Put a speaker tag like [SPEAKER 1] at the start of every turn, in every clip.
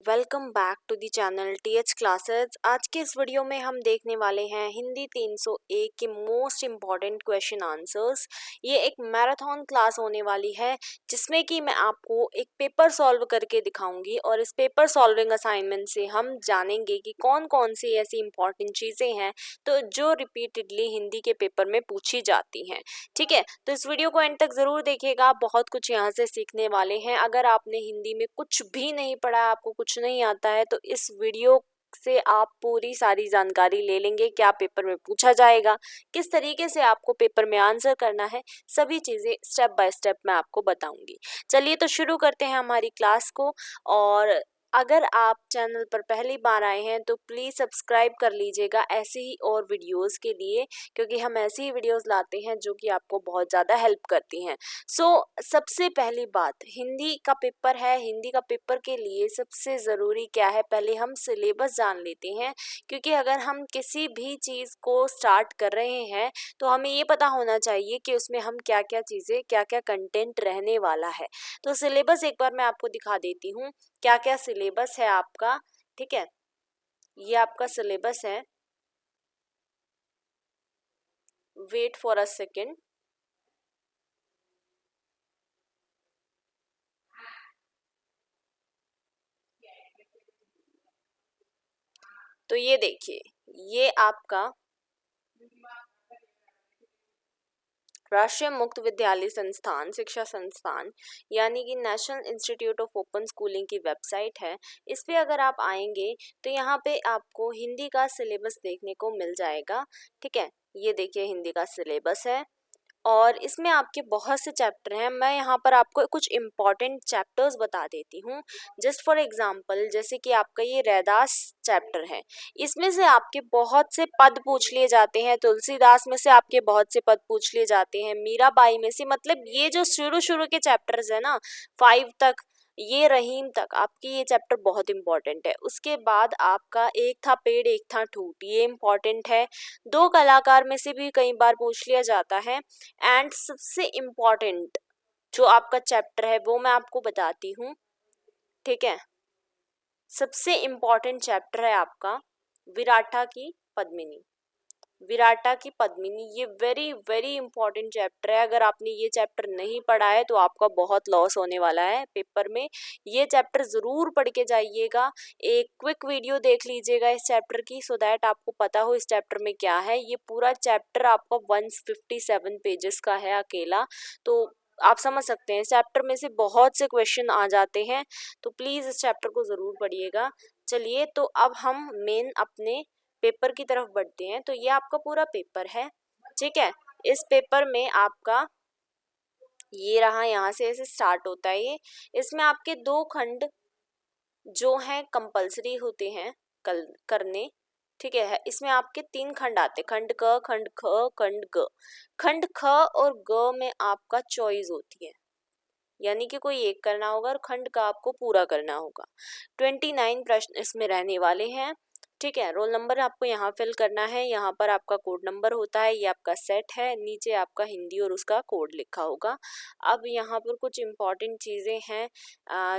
[SPEAKER 1] Welcome back to the channel TH classes. आज के इस वीडियो में हम देखने वाले हैं हिंदी 301 के मोस्ट इम्पॉर्टेंट क्वेश्चन आंसर्स। ये एक मैराथन क्लास होने वाली है जिसमें कि मैं आपको एक पेपर सॉल्व करके दिखाऊंगी और इस पेपर सॉल्विंग असाइनमेंट से हम जानेंगे कि कौन कौन सी ऐसी इंपॉर्टेंट चीज़ें हैं तो जो रिपीटेडली हिंदी के पेपर में पूछी जाती हैं। ठीक है, तो इस वीडियो को एंड तक ज़रूर देखिएगा, बहुत कुछ यहाँ से सीखने वाले हैं। अगर आपने हिंदी में कुछ भी नहीं पढ़ा, आपको कुछ नहीं आता है, तो इस वीडियो से आप पूरी सारी जानकारी ले लेंगे। क्या पेपर में पूछा जाएगा, किस तरीके से आपको पेपर में आंसर करना है, सभी चीज़ें स्टेप बाय स्टेप मैं आपको बताऊंगी। चलिए तो शुरू करते हैं हमारी क्लास को। और अगर आप चैनल पर पहली बार आए हैं तो प्लीज़ सब्सक्राइब कर लीजिएगा ऐसी ही और वीडियोस के लिए, क्योंकि हम ऐसी ही वीडियोस लाते हैं जो कि आपको बहुत ज़्यादा हेल्प करती हैं। सबसे पहली बात, हिंदी का पेपर है। हिंदी का पेपर के लिए सबसे ज़रूरी क्या है, पहले हम सिलेबस जान लेते हैं। क्योंकि अगर हम किसी भी चीज़ को स्टार्ट कर रहे हैं तो हमें ये पता होना चाहिए कि उसमें हम क्या क्या चीज़ें, क्या क्या कंटेंट रहने वाला है। तो सिलेबस एक बार मैं आपको दिखा देती हूँ क्या क्या सिलेबस है आपका। ठीक है, ये आपका सिलेबस है। Wait for a second. तो ये देखिए, ये आपका राष्ट्रीय मुक्त विद्यालय संस्थान शिक्षा संस्थान यानी कि national institute of open schooling की वेबसाइट है। इस पे अगर आप आएंगे तो यहाँ पे आपको हिंदी का सिलेबस देखने को मिल जाएगा। ठीक है, ये देखिए हिंदी का सिलेबस है और इसमें आपके बहुत से चैप्टर हैं। मैं यहाँ पर आपको कुछ इम्पॉर्टेंट चैप्टर्स बता देती हूँ। जस्ट फॉर एग्जांपल, जैसे कि आपका ये रैदास चैप्टर है, इसमें से आपके बहुत से पद पूछ लिए जाते हैं। तुलसीदास में से आपके बहुत से पद पूछ लिए जाते हैं, मीराबाई में से। मतलब ये जो शुरू शुरू के चैप्टर्स है ना, 5 तक, ये रहीम तक, आपकी ये चैप्टर बहुत इंपॉर्टेंट है। उसके बाद आपका एक था पेड़ एक था ठूठ, ये इंपॉर्टेंट है। दो कलाकार में से भी कई बार पूछ लिया जाता है। एंड सबसे इम्पॉर्टेंट जो आपका चैप्टर है वो मैं आपको बताती हूँ। ठीक है, सबसे इम्पॉर्टेंट चैप्टर है आपका विराटा की पद्मिनी। विराटा की पद्मिनी ये वेरी वेरी इंपॉर्टेंट चैप्टर है। अगर आपने ये चैप्टर नहीं पढ़ा है तो आपका बहुत लॉस होने वाला है पेपर में। ये चैप्टर ज़रूर पढ़ के जाइएगा। एक क्विक वीडियो देख लीजिएगा इस चैप्टर की, सो दैट आपको पता हो इस चैप्टर में क्या है। ये पूरा चैप्टर आपका 157 पेजेस का है अकेला। तो आप समझ सकते हैं इस चैप्टर में से बहुत से क्वेश्चन आ जाते हैं। तो प्लीज़ इस चैप्टर को ज़रूर पढ़िएगा। चलिए तो अब हम मेन अपने पेपर की तरफ बढ़ते हैं। तो ये आपका पूरा पेपर है। ठीक है, इस पेपर में आपका ये रहा, यहाँ से ऐसे स्टार्ट होता है ये। इसमें आपके 2 खंड जो हैं कंपलसरी होते हैं कल करने। ठीक है, इसमें आपके 3 खंड आते, खंड क, खंड ख, खंड ग। खंड ख और ग में आपका चॉइस होती है, यानी कि कोई एक करना होगा और खंड का आपको पूरा करना होगा। 29 प्रश्न इसमें रहने वाले हैं। ठीक है, रोल नंबर आपको यहाँ फिल करना है। यहाँ पर आपका कोड नंबर होता है, ये आपका सेट है, नीचे आपका हिंदी और उसका कोड लिखा होगा। अब यहाँ पर कुछ इम्पॉर्टेंट चीज़ें हैं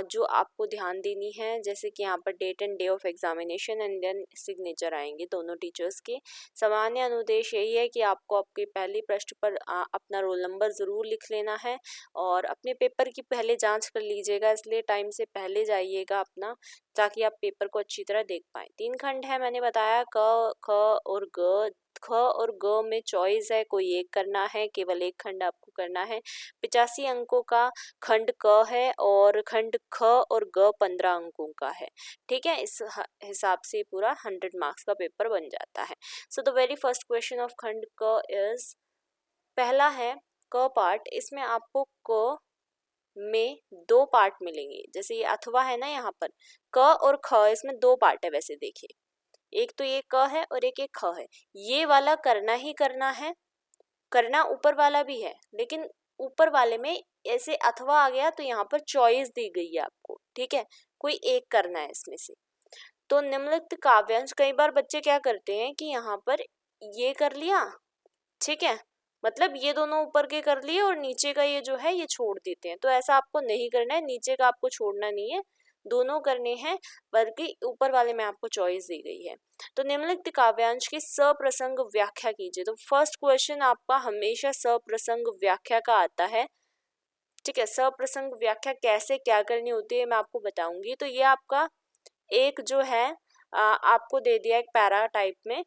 [SPEAKER 1] जो आपको ध्यान देनी है, जैसे कि यहाँ पर date and day of examination and then signature आएंगे दोनों टीचर्स के। सामान्य अनुदेश यही है कि आपको आपके पहले पृष्ठ पर अपना रोल नंबर ज़रूर लिख लेना है और अपने पेपर की पहले जांच कर लीजिएगा, इसलिए टाइम से पहले जाइएगा अपना, ताकि आप पेपर को अच्छी तरह देख पाएँ। 3 खंड है मैंने बताया, क, ख और ग। ख और ग में चॉइस है, कोई एक करना है, केवल एक खंड आपको करना है। 85 अंकों का खंड क है और खंड ख और ग 15 अंकों का है। ठीक है, इस हिसाब से पूरा 100 मार्क्स का पेपर बन जाता है। So the very first question of खंड क इज, पहला है क पार्ट। इसमें आपको क में 2 पार्ट मिलेंगे। जैसे ये अथवा है ना, यहाँ पर क और ख, इसमें 2 पार्ट है। वैसे देखिए, एक तो ये क है और एक ख है। ये वाला करना ही करना है, करना ऊपर वाला भी है, लेकिन ऊपर वाले में ऐसे अथवा आ गया तो यहाँ पर चॉइस दी गई है आपको। ठीक है, कोई एक करना है इसमें से। तो निम्नलिखित काव्यांश, कई बार बच्चे क्या करते हैं कि यहाँ पर ये कर लिया, ठीक है, मतलब ये दोनों ऊपर के कर लिए और नीचे का ये जो है ये छोड़ देते हैं। तो ऐसा आपको नहीं करना है, नीचे का आपको छोड़ना नहीं है, दोनों करने हैं, बल्कि ऊपर वाले में आपको चॉइस दी गई है। तो निम्नलिखित काव्यांश की सप्रसंग व्याख्या कीजिए। तो फर्स्ट क्वेश्चन आपका हमेशा सप्रसंग व्याख्या का आता है, ठीक है। सप्रसंग व्याख्या कैसे क्या करनी होती है मैं आपको बताऊंगी। तो ये आपका एक जो है आपको दे दिया एक पैरा टाइप में,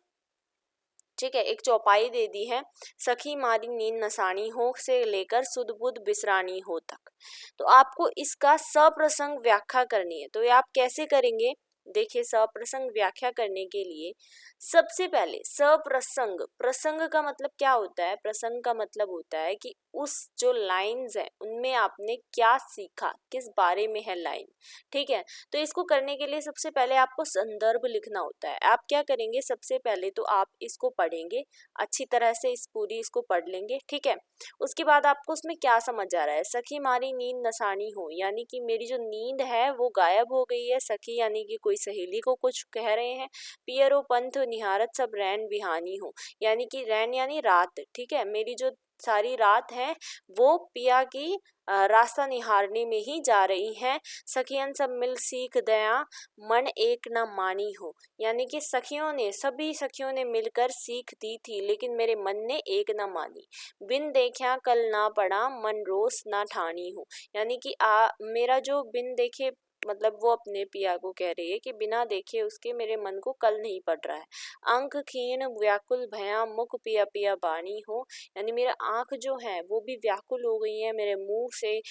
[SPEAKER 1] ठीक है, एक चौपाई दे दी है, सखी मारी नींद नसानी हो से लेकर सुध बुध बिसरानी हो तक। तो आपको इसका सप्रसंग व्याख्या करनी है। तो ये आप कैसे करेंगे, देखिए सप्रसंग व्याख्या करने के लिए सबसे पहले सप्रसंग, प्रसंग का मतलब क्या होता है, प्रसंग का मतलब होता है कि उस जो लाइंस है उनमें आपने क्या सीखा, किस बारे में है लाइन, ठीक है। तो इसको करने के लिए सबसे पहले आपको संदर्भ लिखना होता है। आप क्या करेंगे, सबसे पहले तो आप इसको पढ़ेंगे अच्छी तरह से, इस पूरी इसको पढ़ लेंगे, ठीक है। उसके बाद आपको उसमें क्या समझ आ रहा है, सखी मारी नींद नसानी हो, यानी कि मेरी जो नींद है वो गायब हो गई है। सखी यानी कि कोई सहेली को कुछ कह रहे हैं। पियरो पंथ निहारत सब रैन बिहानी हो, यानी कि रैन यानी रात, ठीक है, मेरी जो सारी रात है वो पिया की रास्ता निहारने में ही जा रही हैं। सखियन सब मिल सीख दया मन एक न मानी हो, यानी कि सखियों ने, सभी सखियों ने मिलकर सीख दी थी लेकिन मेरे मन ने एक न मानी। बिन देखा कल ना पड़ा मन रोस ना ठानी हो, यानी कि मेरा जो बिन देखे, मतलब वो अपने पिया को कह रही है कि बिना देखे उसके मेरे मन को कल नहीं पड़ रहा है। आंख खीन व्याकुल भया मुख पिया पिया बानी हो, यानी मेरा आंख जो है वो भी व्याकुल हो गई है, मेरे मुंह से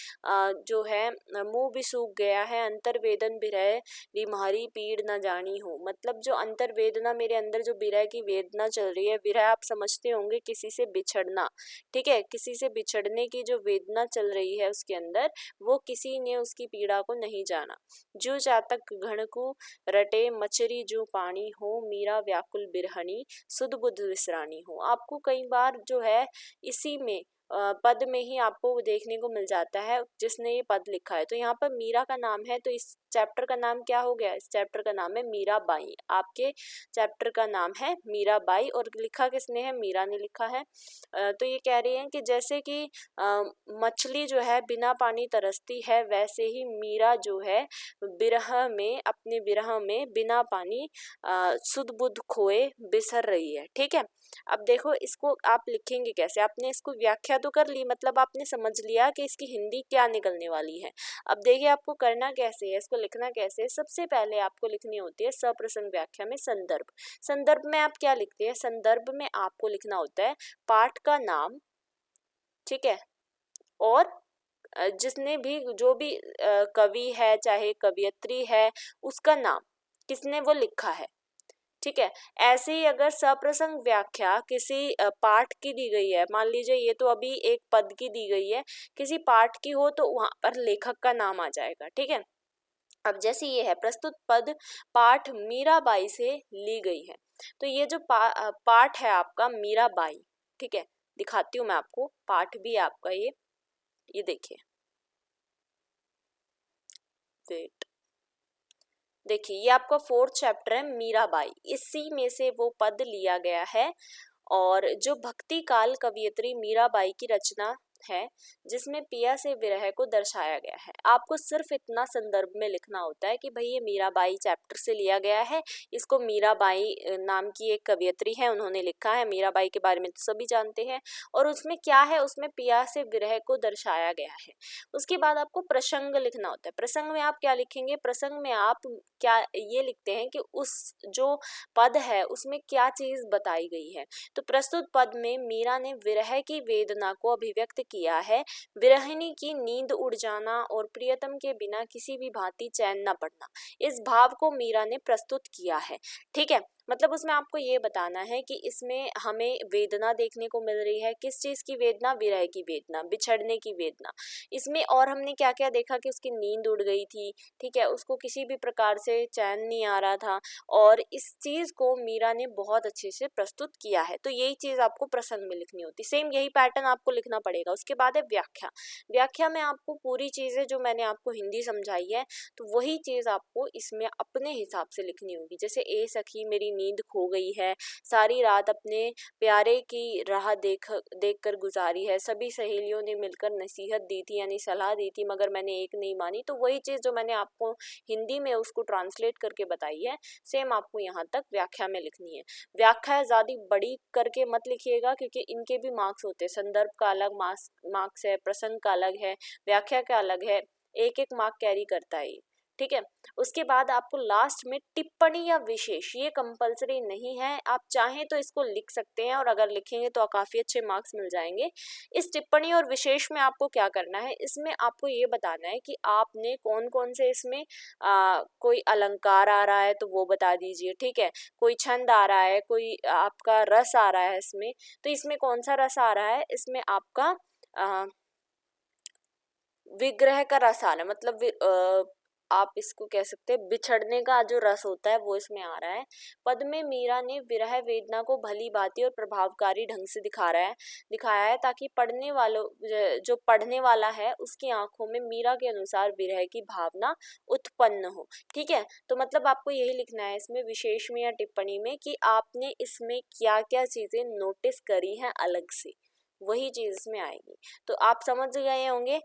[SPEAKER 1] जो है मुंह भी सूख गया है। अंतर्वेदन विरह बीमारी पीड़ न जानी हो, मतलब जो अंतर वेदना, मेरे अंदर जो विरह की वेदना चल रही है, विरह आप समझते होंगे किसी से बिछड़ना, ठीक है, किसी से बिछड़ने की जो वेदना चल रही है उसके अंदर, वो किसी ने उसकी पीड़ा को नहीं जाना। जो जातक घण को रटे मचरी जो पानी हो, मीरा व्याकुल बिरहनी सुध बुध विसरानी हो। आपको कई बार जो है इसी में पद में ही आपको देखने को मिल जाता है जिसने ये पद लिखा है। तो यहाँ पर मीरा का नाम है, तो इस चैप्टर का नाम क्या हो गया, इस चैप्टर का नाम है मीराबाई। आपके चैप्टर का नाम है मीराबाई, और लिखा किसने है, मीरा ने लिखा है। तो ये कह रही हैं कि जैसे कि मछली जो है बिना पानी तरसती है, वैसे ही मीरा जो है विरह में, अपने विरह में बिना पानी सुध बुध खोए बिसर रही है, ठीक है। अब देखो इसको आप लिखेंगे कैसे, आपने इसको व्याख्या तो कर ली, मतलब आपने समझ लिया कि इसकी हिंदी क्या निकलने वाली है। अब देखिए आपको करना कैसे है, इसको लिखना कैसे है। सबसे पहले आपको लिखनी होती है सप्रसंग व्याख्या में संदर्भ। संदर्भ में आप क्या लिखते हैं, संदर्भ में आपको लिखना होता है पाठ का नाम, ठीक है, और जिसने भी, जो भी कवि है चाहे कवियत्री है, उसका नाम, किसने वो लिखा है, ठीक है। ऐसे ही अगर सप्रसंग व्याख्या किसी पाठ की दी गई है, मान लीजिए ये तो अभी एक पद की दी गई है, किसी पाठ की हो तो वहां पर लेखक का नाम आ जाएगा, ठीक है। अब जैसे ये है प्रस्तुत पद पाठ मीराबाई से ली गई है, तो ये जो पाठ है आपका मीराबाई, ठीक है, दिखाती हूँ मैं आपको पाठ भी आपका ये देखिए, वेट, देखिए ये आपका 4th चैप्टर है मीराबाई, इसी में से वो पद लिया गया है। और जो भक्ति काल कवियत्री मीराबाई की रचना है जिसमें पिया से विरह को दर्शाया गया है। आपको सिर्फ इतना संदर्भ में लिखना होता है कि भाई ये मीराबाई चैप्टर से लिया गया है, इसको मीराबाई नाम की एक कवियत्री है उन्होंने लिखा है। मीराबाई के बारे में तो सभी जानते हैं, और उसमें क्या है, उसमें पिया से विरह को दर्शाया गया है। उसके बाद आपको प्रसंग लिखना होता है। प्रसंग में आप क्या लिखेंगे, प्रसंग में आप क्या ये लिखते हैं कि उस जो पद है उसमें क्या चीज बताई गई है। तो प्रस्तुत पद में मीरा ने विरह की वेदना को अभिव्यक्त किया है। विरहिणी की नींद उड़ जाना और प्रियतम के बिना किसी भी भांति चैन न पड़ना, इस भाव को मीरा ने प्रस्तुत किया है, ठीक है। मतलब उसमें आपको ये बताना है कि इसमें हमें वेदना देखने को मिल रही है, किस चीज की वेदना, विरह की वेदना, बिछड़ने की वेदना। इसमें और हमने क्या क्या देखा कि उसकी नींद उड़ गई थी, ठीक है, उसको किसी भी प्रकार से चैन नहीं आ रहा था, और इस चीज को मीरा ने बहुत अच्छे से प्रस्तुत किया है। तो यही चीज आपको प्रसंग में लिखनी होती, सेम यही पैटर्न आपको लिखना पड़ेगा। उसके बाद है व्याख्या। व्याख्या में आपको पूरी चीजें जो मैंने आपको हिंदी समझाई है, तो वही चीज आपको इसमें अपने हिसाब से लिखनी होगी। जैसे ए सखी मेरी नींद खो गई है, सारी रात अपने प्यारे की राह देख कर गुजारी है, सभी सहेलियों ने मिलकर नसीहत दी थी यानी सलाह दी थी मगर मैंने एक नहीं मानी। तो वही चीज़ जो मैंने आपको हिंदी में उसको ट्रांसलेट करके बताई है, सेम आपको यहाँ तक व्याख्या में लिखनी है। व्याख्या ज़्यादा बड़ी करके मत लिखिएगा क्योंकि इनके भी मार्क्स होते हैं, संदर्भ का अलग मार्क्स है, प्रसंग का अलग है, व्याख्या का अलग है, एक एक मार्क कैरी करता है ये, ठीक है। उसके बाद आपको लास्ट में टिप्पणी या विशेष, ये कंपलसरी नहीं है, आप चाहें तो इसको लिख सकते हैं और अगर लिखेंगे तो काफ़ी अच्छे मार्क्स मिल जाएंगे। इस टिप्पणी और विशेष में आपको क्या करना है, इसमें आपको ये बताना है कि आपने कौन कौन से इसमें कोई अलंकार आ रहा है तो वो बता दीजिए, ठीक है, कोई छंद आ रहा है, कोई आपका रस आ रहा है इसमें, तो इसमें कौन सा रस आ रहा है, इसमें आपका विग्रह का रस आ रहा है, मतलब आप इसको कह सकते हैं बिछड़ने का जो रस होता है वो इसमें आ रहा है। पद में मीरा ने विरह वेदना को भली भांति और प्रभावकारी ढंग से दिखाया है ताकि जो पढ़ने वाला है उसकी आंखों में मीरा के अनुसार विरह की भावना उत्पन्न हो, ठीक है। तो मतलब आपको यही लिखना है इसमें विशेष में या टिप्पणी में कि आपने इसमें क्या क्या चीजें नोटिस करी हैं अलग से, वही चीज इसमें आएगी। तो आप समझ गए होंगे।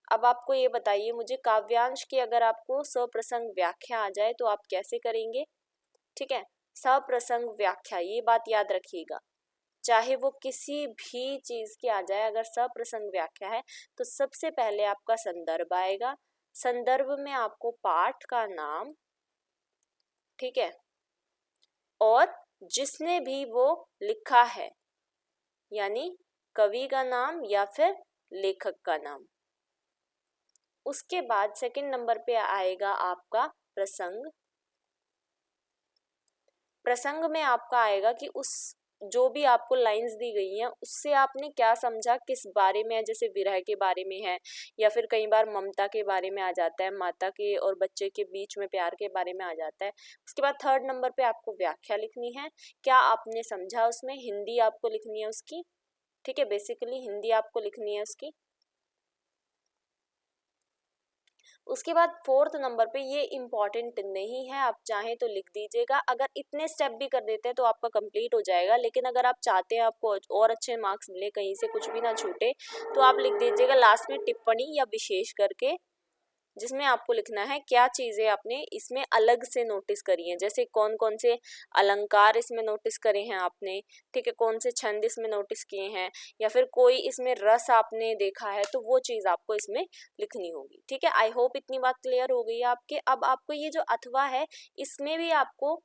[SPEAKER 1] अब आपको ये बताइए मुझे, काव्यांश की अगर आपको सप्रसंग व्याख्या आ जाए तो आप कैसे करेंगे, ठीक है। सप्रसंग व्याख्या, ये बात याद रखिएगा, चाहे वो किसी भी चीज की आ जाए, अगर सप्रसंग व्याख्या है तो सबसे पहले आपका संदर्भ आएगा, संदर्भ में आपको पाठ का नाम, ठीक है, और जिसने भी वो लिखा है यानी कवि का नाम या फिर लेखक का नाम। उसके बाद सेकंड नंबर पे आएगा आपका प्रसंग। प्रसंग में आपका आएगा कि उस जो भी आपको लाइंस दी गई हैं उससे आपने क्या समझा, किस बारे में है, जैसे विरह के बारे में है या फिर कई बार ममता के बारे में आ जाता है, माता के और बच्चे के बीच में प्यार के बारे में आ जाता है। उसके बाद थर्ड नंबर पे आपको व्याख्या लिखनी है, क्या आपने समझा उसमें, हिंदी आपको लिखनी है उसकी, ठीक है, बेसिकली हिंदी आपको लिखनी है उसकी। उसके बाद फोर्थ नंबर पे, ये इम्पॉर्टेंट नहीं है, आप चाहें तो लिख दीजिएगा, अगर इतने स्टेप भी कर देते हैं तो आपका कंप्लीट हो जाएगा, लेकिन अगर आप चाहते हैं आपको और अच्छे मार्क्स मिले, कहीं से कुछ भी ना छूटे, तो आप लिख दीजिएगा लास्ट में टिप्पणी या विशेष करके, जिसमें आपको लिखना है क्या चीजें आपने इसमें अलग से नोटिस करी हैं, जैसे कौन कौन से अलंकार इसमें नोटिस करे हैं आपने, ठीक है, कौन से छंद इसमें नोटिस किए हैं, या फिर कोई इसमें रस आपने देखा है, तो वो चीज आपको इसमें लिखनी होगी, ठीक है। आई होप इतनी बात क्लियर हो गई है आपके। अब आपको ये जो अथवा है इसमें भी आपको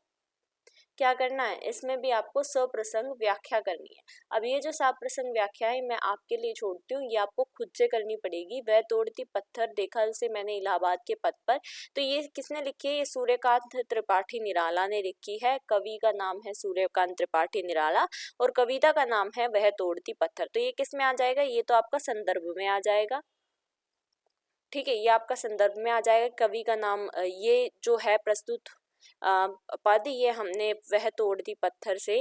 [SPEAKER 1] क्या करना है, इसमें भी आपको सप्रसंग व्याख्या करनी है। अब ये जो सप्रसंग व्याख्या है मैं आपके लिए छोड़ती हूँ, ये आपको खुद से करनी पड़ेगी। वह तोड़ती पत्थर देखा उसे मैंने इलाहाबाद के पथ पर, तो ये किसने लिखी है, ये सूर्यकांत त्रिपाठी निराला ने लिखी है। कवि का नाम है सूर्यकांत त्रिपाठी निराला और कविता का नाम है वह तोड़ती पत्थर। तो ये किस में आ जाएगा, ये तो आपका संदर्भ में आ जाएगा, ठीक है, ये आपका संदर्भ में आ जाएगा। कवि का नाम ये जो है प्रस्तुत पद, ये हमने वह तोड़ती पत्थर से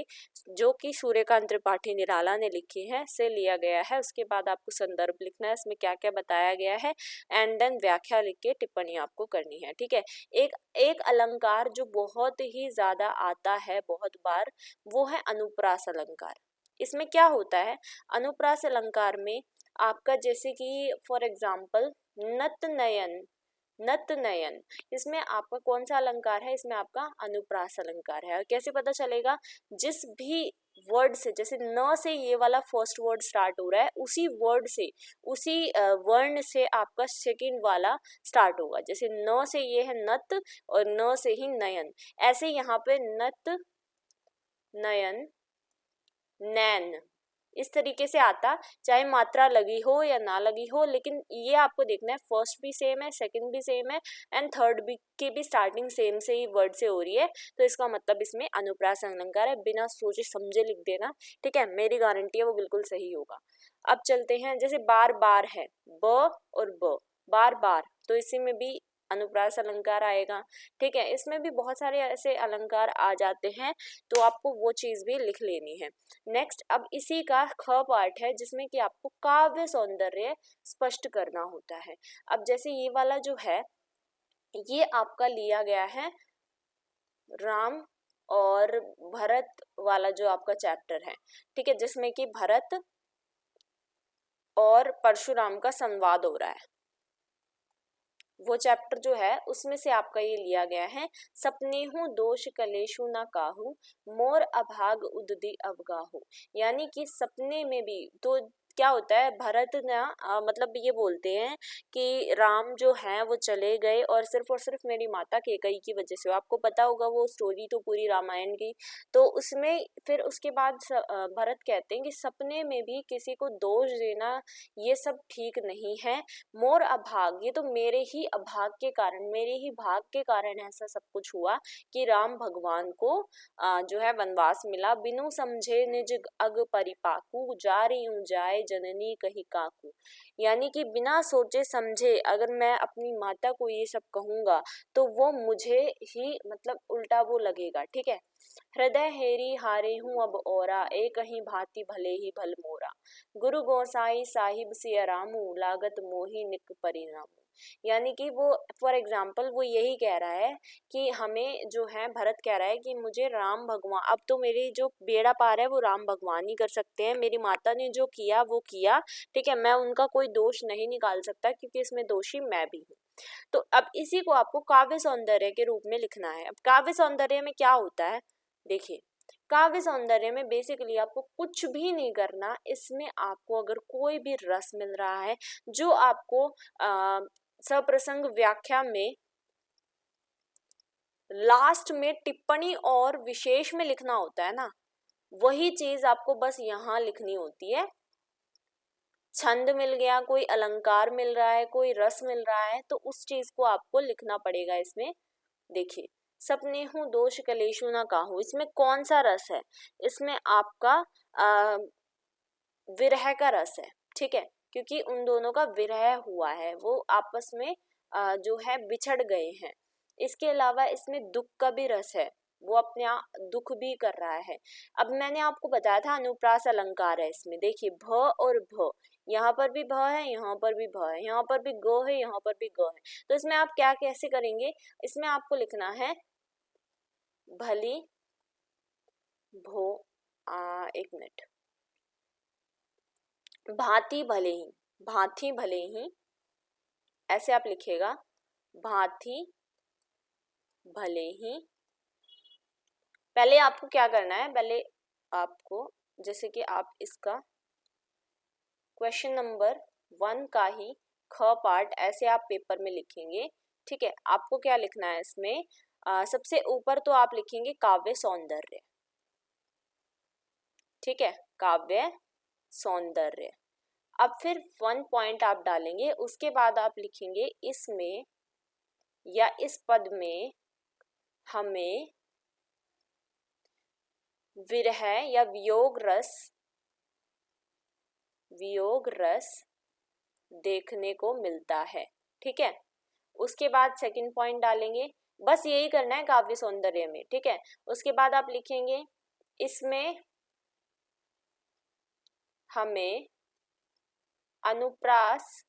[SPEAKER 1] जो कि सूर्यकांत त्रिपाठी निराला ने लिखी है से लिया गया है। उसके बाद आपको संदर्भ लिखना है, इसमें क्या क्या बताया गया है, एंड देन व्याख्या लिख के टिप्पणी आपको करनी है, ठीक है। एक अलंकार जो बहुत ही ज्यादा आता है बहुत बार, वो है अनुप्रास अलंकार। इसमें क्या होता है, अनुप्रास अलंकार में आपका जैसे कि फॉर एग्जाम्पल नत नयन, नत नयन, इसमें आपका कौन सा अलंकार है, इसमें आपका अनुप्रास अलंकार है। और कैसे पता चलेगा, जिस भी वर्ड से, जैसे न से ये वाला फर्स्ट वर्ड स्टार्ट हो रहा है, उसी वर्ड से, उसी वर्ण से आपका सेकंड वाला स्टार्ट होगा। जैसे न से ये है नत और न से ही नयन, ऐसे यहाँ पे नत नयन नैन, इस तरीके से आता, चाहे मात्रा लगी हो या ना लगी हो, लेकिन ये आपको देखना है फर्स्ट भी सेम है, सेकंड भी सेम है, एंड थर्ड भी की भी स्टार्टिंग सेम से ही वर्ड से हो रही है, तो इसका मतलब इसमें अनुप्रास अलंकार है। बिना सोचे समझे लिख देना, ठीक है, मेरी गारंटी है वो बिल्कुल सही होगा। अब चलते हैं, जैसे बार बार है, ब और ब, बार बार, तो इसी में भी अनुप्रास अलंकार आएगा, ठीक है। इसमें भी बहुत सारे ऐसे अलंकार आ जाते हैं, तो आपको वो चीज भी लिख लेनी है। नेक्स्ट, अब इसी का ख पार्ट है जिसमें कि आपको काव्य सौंदर्य स्पष्ट करना होता है। अब जैसे ये वाला जो है, ये आपका लिया गया है राम और भरत वाला जो आपका चैप्टर है, ठीक है, जिसमें कि भरत और परशुराम का संवाद हो रहा है, वो चैप्टर जो है उसमें से आपका ये लिया गया है। सपनेहु दोष कलेशु न काहू, मोर अभाग उदधि अवगाहु। यानी कि सपने में भी तो क्या होता है, भरत ना मतलब ये बोलते हैं कि राम जो है वो चले गए और सिर्फ मेरी माता केकई की वजह से। आपको पता होगा वो स्टोरी तो पूरी रामायण की। तो उसमें फिर उसके बाद भरत कहते हैं कि सपने में भी किसी को दोष देना ये सब ठीक नहीं है। मोर अभाग, ये तो मेरे ही अभाग के कारण, मेरे ही भाग के कारण ऐसा सब कुछ हुआ कि राम भगवान को जो है वनवास मिला। बिनु समझे निज अग परिपाकू, जा रही हूँ जाए जननी कही काकू। यानी कि बिना सोचे समझे अगर मैं अपनी माता को ये सब कहूंगा तो वो मुझे ही मतलब उल्टा वो लगेगा, ठीक है। हृदय हेरी हारे हूँ अब ओरा, एक ही भांति भले ही भल मोरा। गुरु गोसाई साहिब सिया रामू, लागत मोही निक परिणामू। यानी कि वो फॉर एग्जाम्पल वो यही कह रहा है कि हमें जो है, भरत कह रहा है कि मुझे राम भगवान, अब तो मेरी जो बेड़ा पार है वो राम भगवान ही कर सकते हैं। मेरी माता ने जो किया वो किया, ठीक है, मैं उनका कोई दोष नहीं निकाल सकता क्योंकि इसमें दोषी मैं भी हूँ। तो अब इसी को आपको काव्य सौंदर्य के रूप में लिखना है। अब काव्य सौंदर्य में क्या होता है, देखिए, काव्य सौंदर्य में बेसिकली आपको कुछ भी नहीं करना। इसमें आपको अगर कोई भी रस मिल रहा है जो आपको सप्रसंग व्याख्या में लास्ट में टिप्पणी और विशेष में लिखना होता है ना, वही चीज आपको बस यहाँ लिखनी होती है। छंद मिल गया, कोई अलंकार मिल रहा है, कोई रस मिल रहा है, तो उस चीज को आपको लिखना पड़ेगा इसमें। देखिए, सपनेहु दोष कलेशु न काहू, इसमें कौन सा रस है, इसमें आपका विरह का रस है, ठीक है, क्योंकि उन दोनों का विरह हुआ है, वो आपस में जो है बिछड़ गए हैं। इसके अलावा इसमें दुख का भी रस है, वो अपने दुख भी कर रहा है। अब मैंने आपको बताया था अनुप्रास अलंकार है इसमें, देखिए भ और भ, यहाँ पर भी भ है, यहाँ पर भी भ है, यहाँ पर भी ग है, यहाँ पर भी ग है। तो इसमें आप क्या कैसे करेंगे, इसमें आपको लिखना है भली भो एक मिनट, भांति भले ही, भांति भले ही, ऐसे आप लिखिएगा, भांति भले ही। पहले आपको क्या करना है, पहले आपको जैसे कि आप इसका क्वेश्चन नंबर 1 का ही ख पार्ट ऐसे आप पेपर में लिखेंगे, ठीक है। आपको क्या लिखना है इसमें, सबसे ऊपर तो आप लिखेंगे काव्य सौंदर्य, ठीक है, काव्य सौंदर्य। अब फिर 1 पॉइंट आप डालेंगे, उसके बाद आप लिखेंगे इसमें या इस पद में हमें विरह या वियोग रस देखने को मिलता है, ठीक है। उसके बाद सेकंड पॉइंट डालेंगे, बस यही करना है काव्य सौंदर्य में, ठीक है। उसके बाद आप लिखेंगे इसमें हमें अनुप्रास,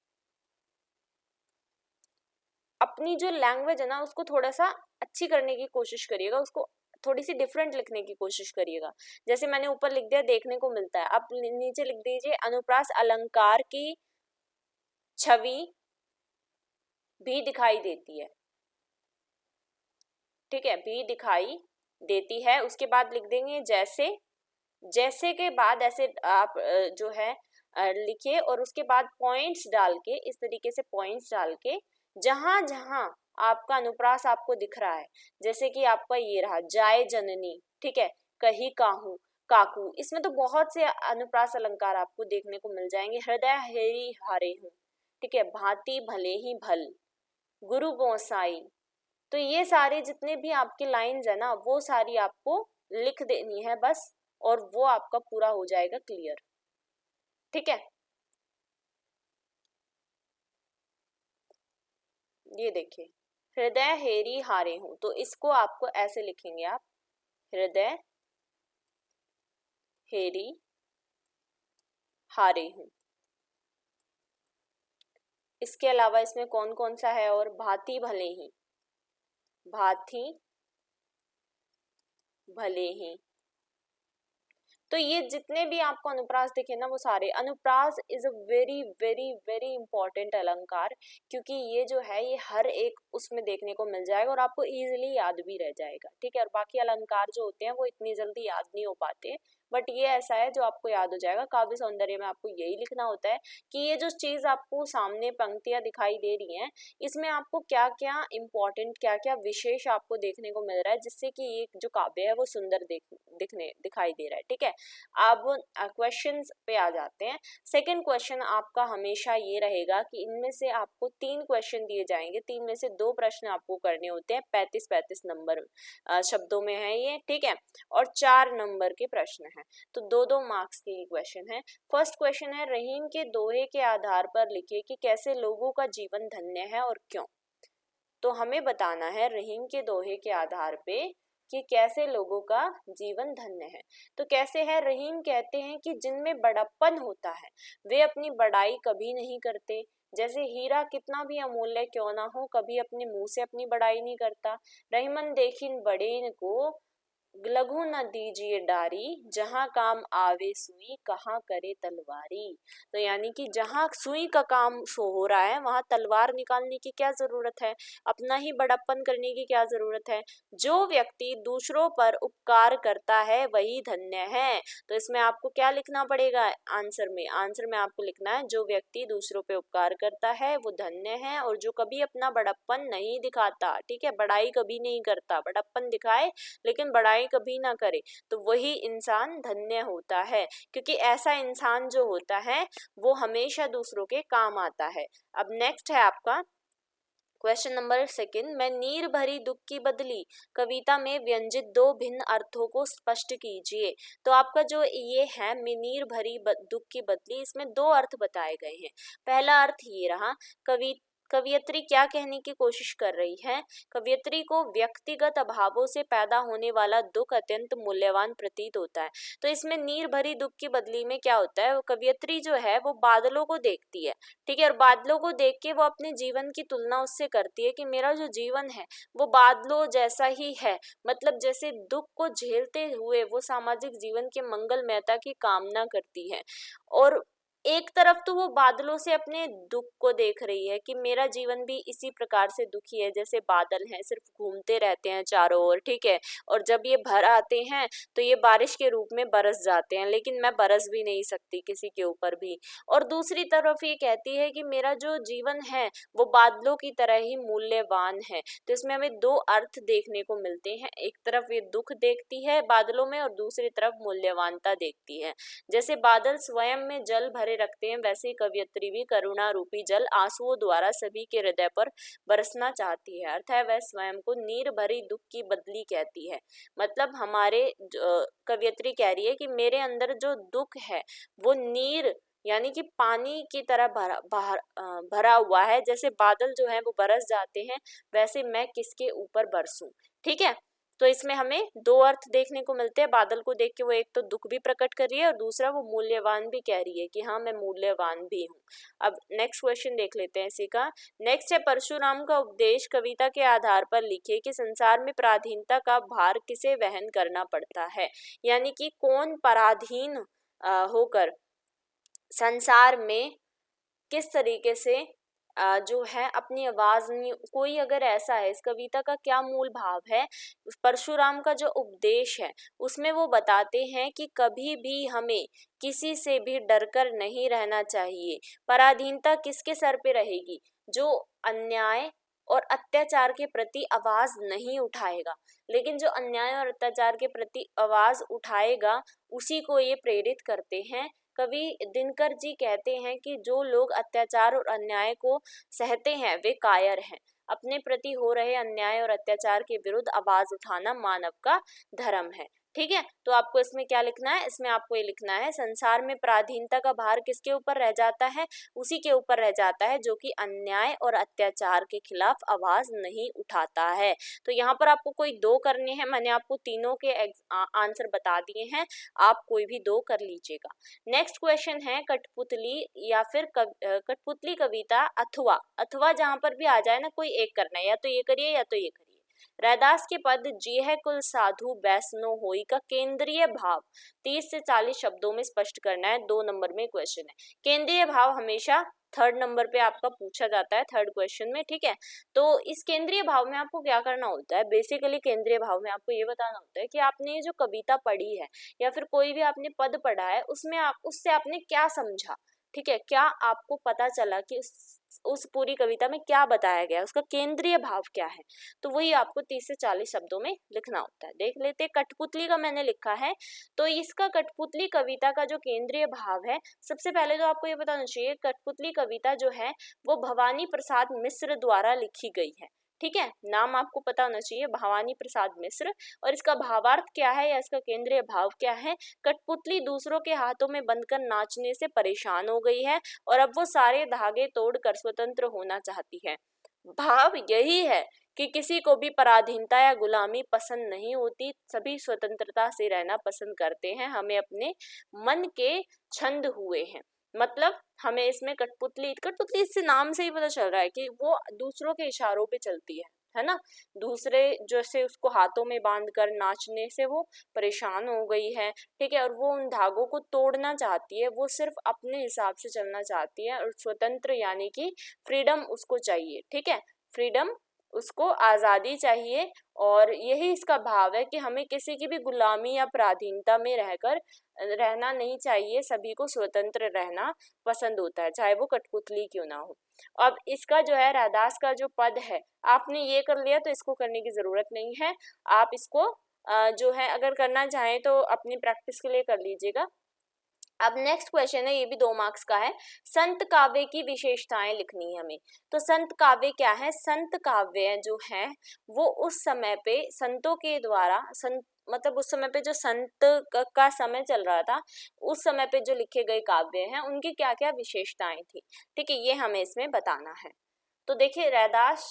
[SPEAKER 1] अपनी जो लैंग्वेज है ना उसको थोड़ा सा अच्छी करने की कोशिश करिएगा, उसको थोड़ी सी डिफरेंट लिखने की कोशिश करिएगा। जैसे मैंने ऊपर लिख दिया देखने को मिलता है, आप नीचे लिख दीजिए अनुप्रास अलंकार की छवि भी दिखाई देती है, ठीक है, भी दिखाई देती है। उसके बाद लिख देंगे जैसे, जैसे के बाद ऐसे आप जो है लिखिए, और उसके बाद पॉइंट्स डाल के, इस तरीके से पॉइंट्स डाल के जहां जहां आपका अनुप्रास आपको दिख रहा है, जैसे कि आपका ये रहा जाए जननी, ठीक है, कही काहू काकू, इसमें तो बहुत से अनुप्रास अलंकार आपको देखने को मिल जाएंगे। हृदय हेरी हारे हूँ, ठीक है, भांति भले ही भल, गुरु गोसाई। तो ये सारे जितने भी आपके लाइंस है ना वो सारी आपको लिख देनी है बस, और वो आपका पूरा हो जाएगा क्लियर, ठीक है। ये देखिए, हृदय हेरी हारे हूं, तो इसको आपको ऐसे लिखेंगे आप, हृदय हेरी हारे हूं। इसके अलावा इसमें कौन कौन सा है, और भांति भले ही, भांति भले ही। तो ये जितने भी आपको अनुप्रास दिखे ना वो सारे, अनुप्रास is a very very very important अलंकार, क्योंकि ये जो है ये हर एक उसमें देखने को मिल जाएगा और आपको इजीली याद भी रह जाएगा, ठीक है। और बाकी अलंकार जो होते हैं वो इतनी जल्दी याद नहीं हो पाते, बट ये ऐसा है जो आपको याद हो जाएगा। काव्य सौंदर्य में आपको यही लिखना होता है कि ये जो चीज आपको सामने पंक्तियां दिखाई दे रही हैं इसमें आपको क्या क्या इम्पोर्टेंट, क्या क्या विशेष आपको देखने को मिल रहा है जिससे कि ये जो काव्य है वो सुंदर दिखाई दे रहा है, ठीक है। अब क्वेश्चंस पे आ जाते हैं। सेकंड क्वेश्चन आपका हमेशा ये रहेगा कि इनमें से आपको 3 क्वेश्चन दिए जाएंगे, 3 में से 2 प्रश्न आपको करने होते हैं, 35-35 नंबर शब्दों में है ये, ठीक है। और 4 नंबर के प्रश्न हैं, तो 2-2 मार्क्स के क्वेश्चन है। फर्स्ट क्वेश्चन है, रहीम के दोहे के आधार पर लिखिए कि कैसे लोगों का जीवन धन्य है और क्यों। तो हमें बताना है रहीम के दोहे के आधार पे कि कैसे लोगों का जीवन धन्य है। तो कैसे है, रहीम कहते हैं कि जिनमें बड़प्पन होता है वे अपनी बड़ाई कभी नहीं करते। जैसे हीरा कितना भी अमूल्य क्यों ना हो कभी अपने मुंह से अपनी बड़ाई नहीं करता। रहीमन देखिन बड़ेन को लघु न दीजिए डारी, जहां काम आवे सुई कहाँ करे तलवारी। तो यानी कि जहां सुई का काम शो हो रहा है वहां तलवार निकालने की क्या जरूरत है, अपना ही बड़प्पन करने की क्या जरूरत है। जो व्यक्ति दूसरों पर उपकार करता है वही धन्य है। तो इसमें आपको क्या लिखना पड़ेगा आंसर में, आंसर में आपको लिखना है जो व्यक्ति दूसरों पे उपकार करता है वो धन्य है, और जो कभी अपना बड़प्पन नहीं दिखाता, ठीक है, बड़ाई कभी नहीं करता, बड़प्पन दिखाए लेकिन बड़ाई कभी ना करे, तो वही इंसान धन्य होता है। क्योंकि ऐसा इंसान जो होता है वो हमेशा दूसरों के काम आता है। अब नेक्स्ट है आपका क्वेश्चन नंबर सेकंड, मैं नीर भरी दुख की बदली कविता में व्यंजित 2 भिन्न अर्थों को स्पष्ट कीजिए। तो आपका जो ये है नीर भरी दुख की बदली, इसमें 2 अर्थ बताए गए हैं। पहला अर्थ ये रहा, कवियत्री क्या कहने की कोशिश कर रही है, कवियत्री को व्यक्तिगत अभावों से पैदा होने वाला दुख अत्यंत मूल्यवान प्रतीत होता है। तो इसमें नीर भरी दुख की बदली में क्या होता है, वो कवियत्री जो है वो बादलों को देखती है, ठीक है, और बादलों को देख के वो अपने जीवन की तुलना उससे करती है कि मेरा जो जीवन है वो बादलों जैसा ही है। मतलब जैसे दुख को झेलते हुए वो सामाजिक जीवन के मंगलमयता की कामना करती है, और एक तरफ तो वो बादलों से अपने दुख को देख रही है कि मेरा जीवन भी इसी प्रकार से दुखी है जैसे बादल हैं, सिर्फ घूमते रहते हैं चारों ओर, ठीक है, और जब ये भर आते हैं तो ये बारिश के रूप में बरस जाते हैं, लेकिन मैं बरस भी नहीं सकती किसी के ऊपर भी। और दूसरी तरफ ये कहती है कि मेरा जो जीवन है वो बादलों की तरह ही मूल्यवान है। तो इसमें हमें 2 अर्थ देखने को मिलते हैं, एक तरफ ये दुख देखती है बादलों में और दूसरी तरफ मूल्यवानता देखती है। जैसे बादल स्वयं में जल भरे रखते हैं वैसे कवियत्री भी करुणा रूपी जल आंसुओं द्वारा सभी के हृदय पर बरसना चाहती है, अर्थ है वह स्वयं को नीर भरी दुख की बदली कहती है। मतलब हमारे कवियत्री कह रही है कि मेरे अंदर जो दुख है वो नीर यानी कि पानी की तरह भरा हुआ है, जैसे बादल जो है वो बरस जाते हैं वैसे मैं किसके ऊपर बरसूं, ठीक है। तो इसमें हमें 2 अर्थ देखने को मिलते हैं, बादल को देख के वो एक तो दुख भी प्रकट कर रही है और दूसरा वो मूल्यवान भी कह रही है कि हाँ मैं मूल्यवान भी हूँ। अब नेक्स्ट क्वेश्चन देख लेते हैं इसी का। नेक्स्ट है, परशुराम का उपदेश कविता के आधार पर लिखिए कि संसार में पराधीनता का भार किसे वहन करना पड़ता है। यानी कि कौन पराधीन होकर संसार में किस तरीके से जो है अपनी आवाज नहीं, कोई अगर ऐसा है, इस कविता का क्या मूल भाव है, परशुराम का जो उपदेश है उसमें वो बताते हैं कि कभी भी हमें किसी से भी डरकर नहीं रहना चाहिए। पराधीनता किसके सर पे रहेगी, जो अन्याय और अत्याचार के प्रति आवाज नहीं उठाएगा, लेकिन जो अन्याय और अत्याचार के प्रति आवाज उठाएगा उसी को ये प्रेरित करते हैं। कवि दिनकर जी कहते हैं कि जो लोग अत्याचार और अन्याय को सहते हैं वे कायर हैं। अपने प्रति हो रहे अन्याय और अत्याचार के विरुद्ध आवाज उठाना मानव का धर्म है, ठीक है। तो आपको इसमें क्या लिखना है, इसमें आपको ये लिखना है संसार में पराधीनता का भार किसके ऊपर रह जाता है, उसी के ऊपर रह जाता है जो कि अन्याय और अत्याचार के खिलाफ आवाज नहीं उठाता है। तो यहाँ पर आपको कोई 2 करने हैं, मैंने आपको तीनों के आंसर बता दिए हैं, आप कोई भी 2 कर लीजिएगा। नेक्स्ट क्वेश्चन है, कठपुतली या फिर कठपुतली कविता अथवा, अथवा जहां पर भी आ जाए ना कोई एक करना है, या तो ये करिए या तो ये करिए। रैदास के पद जेह कुल साधु बैसनो होई का केंद्रीय भाव 30 से 40 शब्दों में स्पष्ट करना है। 2 नंबर में क्वेश्चन है। केंद्रीय भाव हमेशा 3rd नंबर पे आपका पूछा जाता है 3rd क्वेश्चन में, ठीक है। तो इस केंद्रीय भाव में आपको क्या करना होता है, बेसिकली केंद्रीय भाव में आपको ये बताना होता है कि आपने जो कविता पढ़ी है या फिर कोई भी आपने पद पढ़ा है उसमें उससे आपने क्या समझा, ठीक है, क्या आपको पता चला कि उस पूरी कविता में क्या बताया गया, उसका केंद्रीय भाव क्या है। तो वही आपको 30 से 40 शब्दों में लिखना होता है। देख लेते, कठपुतली का मैंने लिखा है। तो इसका कठपुतली कविता का जो केंद्रीय भाव है, सबसे पहले तो आपको ये बताना चाहिए कठपुतली कविता जो है वो भवानी प्रसाद मिश्र द्वारा लिखी गई है, ठीक है। नाम आपको पता होना चाहिए, भवानी प्रसाद मिश्र। और इसका भावार्थ क्या है या इसका केंद्रीय भाव क्या है, कठपुतली दूसरों के हाथों में बंधकर नाचने से परेशान हो गई है और अब वो सारे धागे तोड़कर स्वतंत्र होना चाहती है। भाव यही है कि किसी को भी पराधीनता या गुलामी पसंद नहीं होती, सभी स्वतंत्रता से रहना पसंद करते हैं, हमें अपने मन के छंद हुए हैं। मतलब हमें इसमें कठपुतली इससे नाम से ही पता चल रहा है कि वो दूसरों के इशारों पे चलती है ना। दूसरे जैसे उसको हाथों में बांधकर नाचने से वो परेशान हो गई है, ठीक है, और वो उन धागों को तोड़ना चाहती है, वो सिर्फ अपने हिसाब से चलना चाहती है और स्वतंत्र यानी कि फ्रीडम उसको चाहिए, ठीक है, फ्रीडम उसको आज़ादी चाहिए। और यही इसका भाव है कि हमें किसी की भी गुलामी या पराधीनता में रहना नहीं चाहिए, सभी को स्वतंत्र रहना पसंद होता है, चाहे वो कठपुतली क्यों ना हो। अब इसका जो है रैदास का जो पद है, आपने ये कर लिया तो इसको करने की जरूरत नहीं है। आप इसको जो है अगर करना चाहें तो अपनी प्रैक्टिस के लिए कर लीजिएगा। अब नेक्स्ट क्वेश्चन है, ये भी 2 मार्क्स का है। संत काव्य की विशेषताएं लिखनी है हमें। तो संत काव्य क्या है, संत काव्य जो है वो उस समय पे संतों के द्वारा मतलब उस समय पे जो संत का समय चल रहा था, उस समय पे जो लिखे गए काव्य हैं उनकी क्या क्या विशेषताएं थी, ठीक है, ये हमें इसमें बताना है। तो देखिए रैदास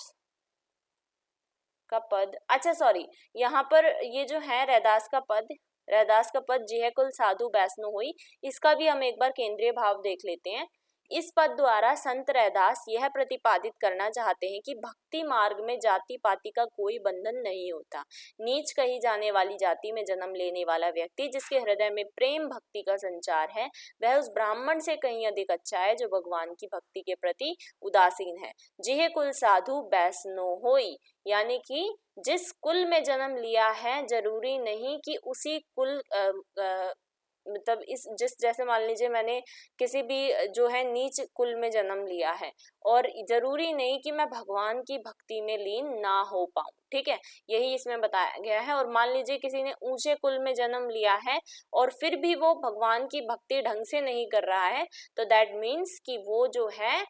[SPEAKER 1] का पद, अच्छा सॉरी, यहाँ पर ये जो है रैदास का पद जिह कुल साधु बैसनो हुई, इसका भी हम एक बार केंद्रीय भाव देख लेते हैं। इस पद द्वारा संत रैदास यह प्रतिपादित करना चाहते हैं कि भक्ति मार्ग में जाति पाति का कोई बंधन नहीं होता। नीच कही जाने वाली जाति में जन्म लेने वाला व्यक्ति जिसके हृदय में प्रेम भक्ति का संचार है, वह उस ब्राह्मण से कहीं अधिक अच्छा है जो भगवान की भक्ति के प्रति उदासीन है। जिह कुल साधु बैसनो होई, यानी कि जिस कुल में जन्म लिया है जरूरी नहीं कि उसी कुल मतलब इस जिस जैसे मान लीजिए मैंने किसी भी जो है नीच कुल में जन्म लिया है और जरूरी नहीं कि मैं भगवान की भक्ति में लीन ना हो पाऊं, ठीक है, यही इसमें बताया गया है। और मान लीजिए किसी ने ऊंचे कुल में जन्म लिया है और फिर भी वो भगवान की भक्ति ढंग से नहीं कर रहा है, तो दैट मीन्स कि वो जो है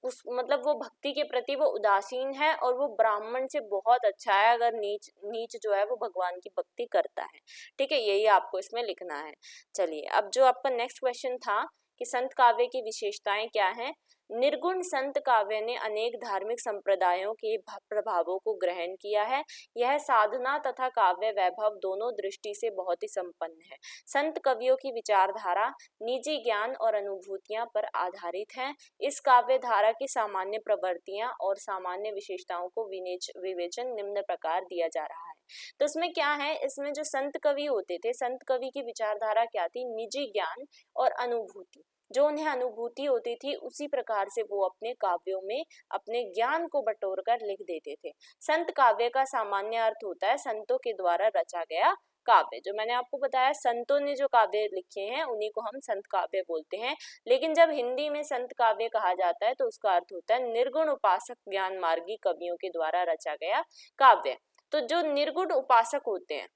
[SPEAKER 1] उस मतलब वो भक्ति के प्रति वो उदासीन है और वो ब्राह्मण से बहुत अच्छा है अगर नीच जो है वो भगवान की भक्ति करता है, ठीक है, यही आपको इसमें लिखना है। चलिए अब जो आपका नेक्स्ट क्वेश्चन था कि संत काव्य की विशेषताएं क्या हैं। निर्गुण संत काव्य ने अनेक धार्मिक संप्रदायों के प्रभावों को ग्रहण किया है। यह साधना तथा काव्य वैभव दोनों दृष्टि से बहुत ही संपन्न है। संत कवियों की विचारधारा निजी ज्ञान और अनुभूतियां पर आधारित है। इस काव्य धारा की सामान्य प्रवृत्तियां और सामान्य विशेषताओं को विवेचन निम्न प्रकार दिया जा रहा है। तो इसमें क्या है, इसमें जो संत कवि होते थे, संत कवि की विचारधारा क्या थी, निजी ज्ञान और अनुभूति, जो उन्हें अनुभूति होती थी उसी प्रकार से वो अपने काव्यों में अपने ज्ञान को बटोर कर लिख देते थे। संत काव्य का सामान्य अर्थ होता है संतों के द्वारा रचा गया काव्य। जो मैंने आपको बताया संतों ने जो काव्य लिखे हैं उन्हीं को हम संत काव्य बोलते हैं। लेकिन जब हिंदी में संत काव्य कहा जाता है तो उसका अर्थ होता है निर्गुण उपासक ज्ञान मार्गी कवियों के द्वारा रचा गया काव्य। तो जो निर्गुण उपासक होते हैं,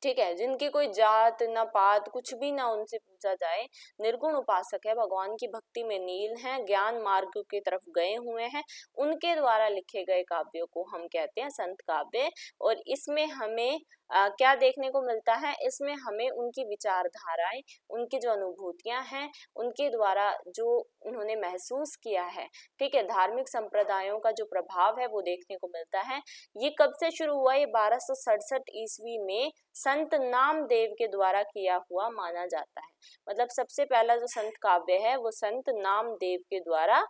[SPEAKER 1] ठीक है, जिनकी कोई जात ना पात कुछ भी ना उनसे पूछा जाए, निर्गुण उपासक है, भगवान की भक्ति में नील हैं, ज्ञान मार्ग की तरफ गए हुए हैं, उनके द्वारा लिखे गए काव्यों को हम कहते हैं संत काव्य। और इसमें हमें क्या देखने को मिलता है, इसमें हमें उनकी विचारधाराएं, उनकी जो अनुभूतियां हैं, उनके द्वारा जो उन्होंने महसूस किया है, ठीक है, धार्मिक संप्रदायों का जो प्रभाव है वो देखने को मिलता है। ये कब से शुरू हुआ, ये 1267 ईस्वी में संत नामदेव के द्वारा किया हुआ माना जाता है। मतलब सबसे पहला जो संत काव्य है वो संत नामदेव के द्वारा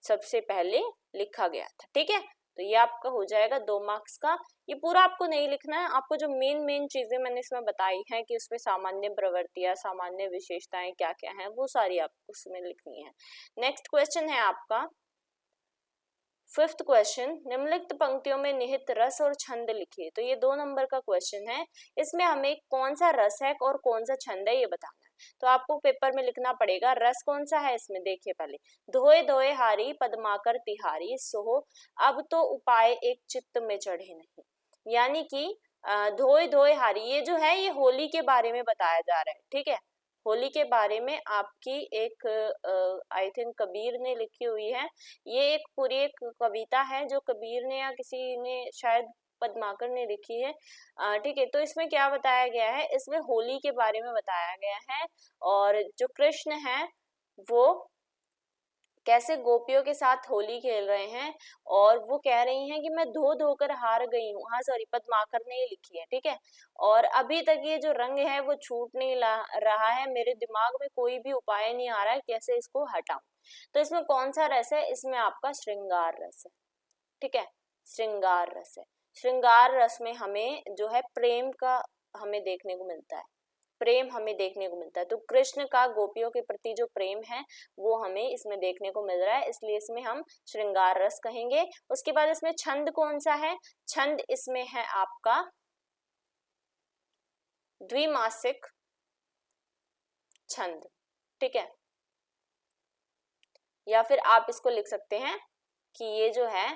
[SPEAKER 1] सबसे पहले लिखा गया था, ठीक है। तो ये आपका हो जाएगा 2 मार्क्स का। ये पूरा आपको नहीं लिखना है, आपको जो मेन चीजें मैंने इसमें बताई हैं कि उसमें सामान्य प्रवृत्तियां, सामान्य विशेषताएं क्या क्या हैं, वो सारी आपको उसमें लिखनी है। नेक्स्ट क्वेश्चन है आपका 5th क्वेश्चन, निम्नलिखित पंक्तियों में निहित रस और छंद लिखिए। तो ये 2 नंबर का क्वेश्चन है, इसमें हमें कौन सा रस है और कौन सा छंद है ये बताना है। तो आपको पेपर में लिखना पड़ेगा रस कौन सा है इसमें, देखिए पहले, धोए धोए हारी पदमाकर तिहारी सोहो अब तो उपाय एक चित्त में चढ़े नहीं। यानी कि धोए धोए हारी, ये जो है ये होली के बारे में बताया जा रहा है, ठीक है। होली के बारे में आपकी एक आई थिंक कबीर ने लिखी हुई है, ये एक पूरी एक कविता है जो कबीर ने या किसी ने शायद पद्माकर ने लिखी है, ठीक है। तो इसमें क्या बताया गया है, इसमें होली के बारे में बताया गया है और जो कृष्ण है वो कैसे गोपियों के साथ होली खेल रहे हैं और वो कह रही हैं कि मैं धो धोकर हार गई हूँ। हाँ सॉरी, पद्माकर ने ये लिखी है, ठीक है। और अभी तक ये जो रंग है वो छूट नहीं रहा है, मेरे दिमाग में कोई भी उपाय नहीं आ रहा है कैसे इसको हटाऊं। तो इसमें कौन सा रस है, इसमें आपका श्रृंगार रस है, ठीक है, श्रृंगार रस है। श्रृंगार रस में हमें जो है प्रेम का हमें देखने को मिलता है, प्रेम हमें देखने को मिलता है। तो कृष्ण का गोपियों के प्रति जो प्रेम है वो हमें इसमें देखने को मिल रहा है, इसलिए इसमें हम श्रृंगार रस कहेंगे। उसके बाद इसमें छंद कौन सा है, छंद इसमें है आपका द्विमासिक छंद, ठीक है। या फिर आप इसको लिख सकते हैं कि ये जो है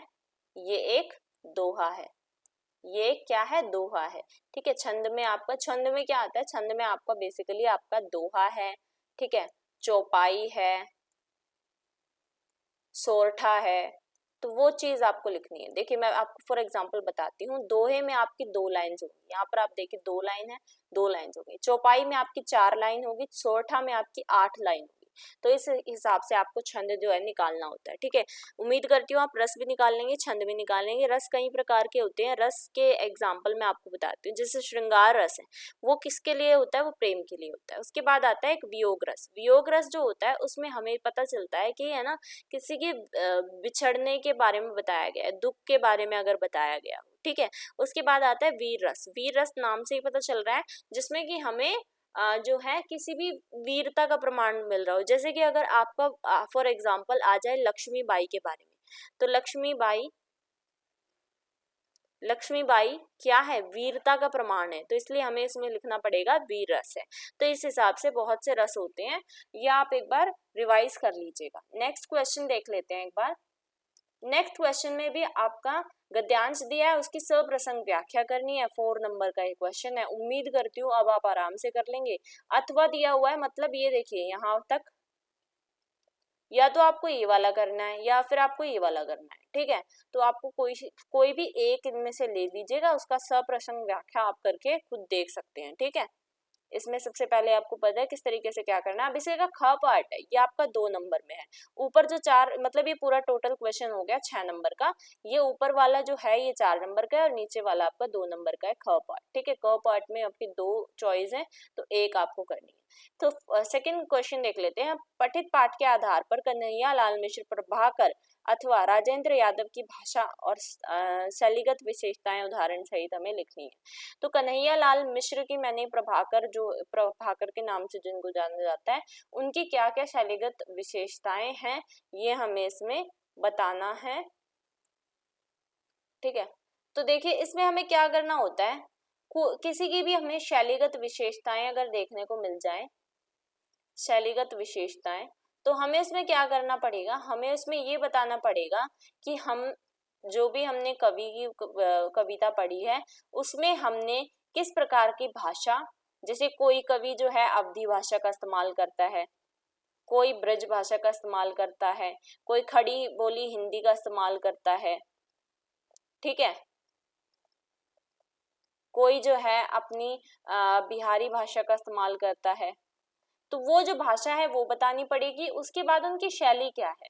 [SPEAKER 1] ये एक दोहा है, ये क्या है, दोहा है, ठीक है। छंद में आपका, छंद में क्या आता है, छंद में आपका बेसिकली आपका दोहा है, ठीक है, चौपाई है, सोरठा है, तो वो चीज आपको लिखनी है। देखिए मैं आपको फॉर एग्जांपल बताती हूँ, दोहे में आपकी 2 लाइन्स होंगी, यहाँ पर आप देखिए 2 लाइन है, 2 लाइन्स हो गई। चौपाई में आपकी 4 लाइन होगी, सोरठा में आपकी 8 लाइन होगी। तो इस हिसाब से आपको छंद जो है निकालना होता है, ठीक है। उम्मीद करती हूँ आप रस भी निकाल लेंगे, छंद भी निकाल लेंगे। रस कई प्रकार के होते हैं, रस के एग्जाम्पल मैं आपको बताती हूँ। जैसे श्रृंगार रस है वो किसके लिए होता है, वो प्रेम के लिए होता है। उसके बाद आता है एक वियोग रस। वियोग रस जो होता है उसमें हमें पता चलता है कि है ना, किसी के बिछड़ने के बारे में बताया गया है, दुख के बारे में अगर बताया गया हो, ठीक है। उसके बाद आता है वीर रस। वीर रस नाम से ही पता चल रहा है जिसमें कि हमें जो है किसी भी वीरता का प्रमाण मिल रहा हो। जैसे कि अगर आपका फॉर एग्जांपल आ जाए लक्ष्मीबाई के बारे में, तो लक्ष्मीबाई क्या है, वीरता का प्रमाण है, तो इसलिए हमें इसमें लिखना पड़ेगा वीर रस है। तो इस हिसाब से बहुत से रस होते हैं, ये आप एक बार रिवाइज कर लीजिएगा। नेक्स्ट क्वेश्चन देख लेते हैं एक बार। नेक्स्ट क्वेश्चन में भी आपका गद्यांश दिया है, उसकी सप्रसंग व्याख्या करनी है। 4 नंबर का एक क्वेश्चन है, उम्मीद करती हूँ अब आप आराम से कर लेंगे। अथवा दिया हुआ है, मतलब ये देखिए यहाँ तक या तो आपको ये वाला करना है या फिर आपको ये वाला करना है, ठीक है। तो आपको कोई भी एक इनमें से ले लीजिएगा, उसका सप्रसंग व्याख्या आप करके खुद देख सकते हैं, ठीक है। इसमें सबसे पहले आपको पता है किस तरीके से क्या करना है। अब इसे का ख पार्ट है, ये आपका 2 नंबर में है। ऊपर जो 4 मतलब ये पूरा टोटल क्वेश्चन हो गया 6 नंबर का, ये ऊपर वाला जो है ये 4 नंबर का है और नीचे वाला आपका 2 नंबर का है ख पार्ट, ठीक है। क पार्ट में आपकी 2 चॉइस है, तो एक आपको करनी है। तो सेकंड क्वेश्चन देख लेते हैं। पठित पाठ के आधार पर कन्हैया लाल मिश्र प्रभाकर अथवा राजेंद्र यादव की भाषा और शैलीगत विशेषताएं उदाहरण सहित हमें लिखनी है। तो कन्हैया लाल मिश्र की मैंने प्रभाकर के नाम से जिनको जाना जाता है, उनकी क्या क्या शैलीगत विशेषताएं हैं ये हमें इसमें बताना है, ठीक है। तो देखिए इसमें हमें क्या करना होता है, किसी की भी हमें शैलीगत विशेषताएं अगर देखने को मिल जाए, शैलीगत विशेषताएं, तो हमें इसमें क्या करना पड़ेगा, हमें उसमें ये बताना पड़ेगा कि हम जो भी हमने कवि की कविता पढ़ी है उसमें हमने किस प्रकार की भाषा, जैसे कोई कवि जो है अवधी भाषा का इस्तेमाल करता है, कोई ब्रज भाषा का इस्तेमाल करता है, कोई खड़ी बोली हिंदी का इस्तेमाल करता है, ठीक है, कोई जो है अपनी बिहारी भाषा का इस्तेमाल करता है। तो वो जो भाषा है वो बतानी पड़ेगी। उसके बाद उनकी शैली क्या है,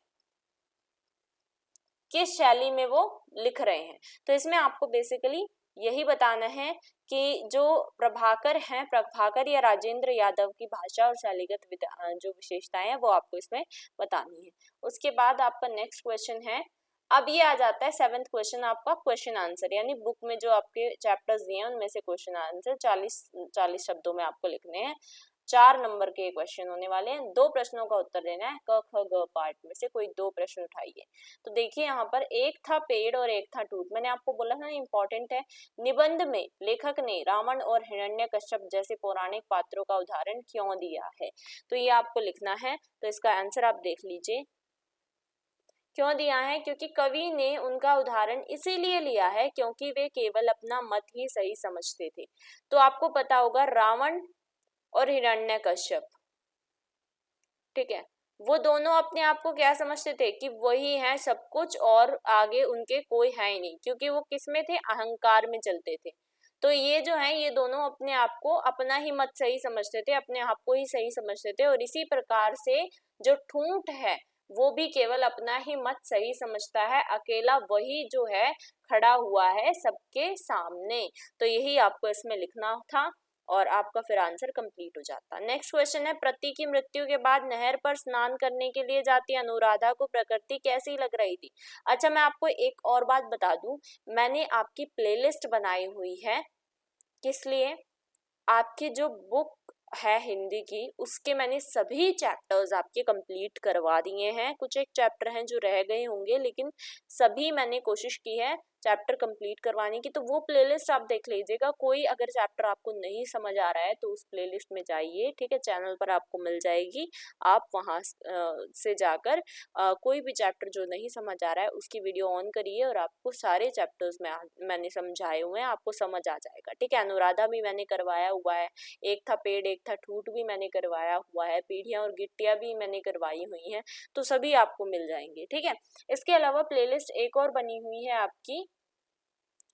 [SPEAKER 1] किस शैली में वो लिख रहे हैं। तो इसमें आपको बेसिकली यही बताना है कि जो प्रभाकर हैं, प्रभाकर या राजेंद्र यादव की भाषा और शैलीगत जो विशेषताएं हैं वो आपको इसमें बतानी है। उसके बाद आपका नेक्स्ट क्वेश्चन है अब ये आ जाता है 7th क्वेश्चन आपका क्वेश्चन आंसर, यानी बुक में जो आपके चैप्टर्स दिए हैं उनमें से क्वेश्चन आंसर 40 शब्दों में आपको लिखने हैं। 4 नंबर के क्वेश्चन होने वाले हैं, 2 प्रश्नों का उत्तर देना है, क ख ग पार्ट में से कोई 2 प्रश्न उठाइए। तो देखिए यहाँ पर एक था पेड़ और एक था टूट। मैंने आपको बोला था इंपॉर्टेंट है। निबंध में लेखक ने रावण और हिरण्यकश्यप जैसे पौराणिक पात्रों का उदाहरण क्यों दिया है, तो ये आपको लिखना है। तो इसका आंसर आप देख लीजिए, क्यों दिया है, क्योंकि कवि ने उनका उदाहरण इसीलिए लिया है क्योंकि वे केवल अपना मत ही सही समझते थे। तो आपको पता होगा रावण और हिरण्यकश्यप, ठीक है, वो दोनों अपने आप को क्या समझते थे कि वही है सब कुछ और आगे उनके कोई है ही नहीं, क्योंकि वो किस में थे, अहंकार में चलते थे। तो ये जो है ये दोनों अपने आप को अपना ही मत सही समझते थे, अपने आप को ही सही समझते थे। और इसी प्रकार से जो ठूंठ है वो भी केवल अपना ही मत सही समझता है, अकेला वही जो है खड़ा हुआ है सबके सामने। तो यही आपको इसमें लिखना था और आपका फिर आंसर कंप्लीट हो जाता। नेक्स्ट क्वेश्चन है, प्रति की मृत्यु के बाद नहर पर स्नान करने के लिए जाती अनुराधा को प्रकृति कैसी लग रही थी। अच्छा, मैं आपको एक और बात बता दूं, मैंने आपकी प्लेलिस्ट बनाई हुई है, किस लिए, आपकी जो बुक है हिंदी की उसके मैंने सभी चैप्टर्स आपके कंप्लीट करवा दिए हैं। कुछ एक चैप्टर हैं जो रह गए होंगे, लेकिन सभी मैंने कोशिश की है चैप्टर कंप्लीट करवाने की। तो वो प्लेलिस्ट आप देख लीजिएगा, कोई अगर चैप्टर आपको नहीं समझ आ रहा है तो उस प्लेलिस्ट में जाइए, ठीक है, चैनल पर आपको मिल जाएगी। आप वहां से जाकर कोई भी चैप्टर जो नहीं समझ आ रहा है उसकी वीडियो ऑन करिए और आपको सारे चैप्टर्स में मैंने समझाए हुए हैं, आपको समझ आ जाएगा, ठीक है। अनुराधा भी मैंने करवाया हुआ है, एक था पेड़ एक था ठूठ भी मैंने करवाया हुआ है, पीढ़ियां और गिट्टियां भी मैंने करवाई हुई हैं, तो सभी आपको मिल जाएंगे, ठीक है। इसके अलावा प्लेलिस्ट एक और बनी हुई है आपकी,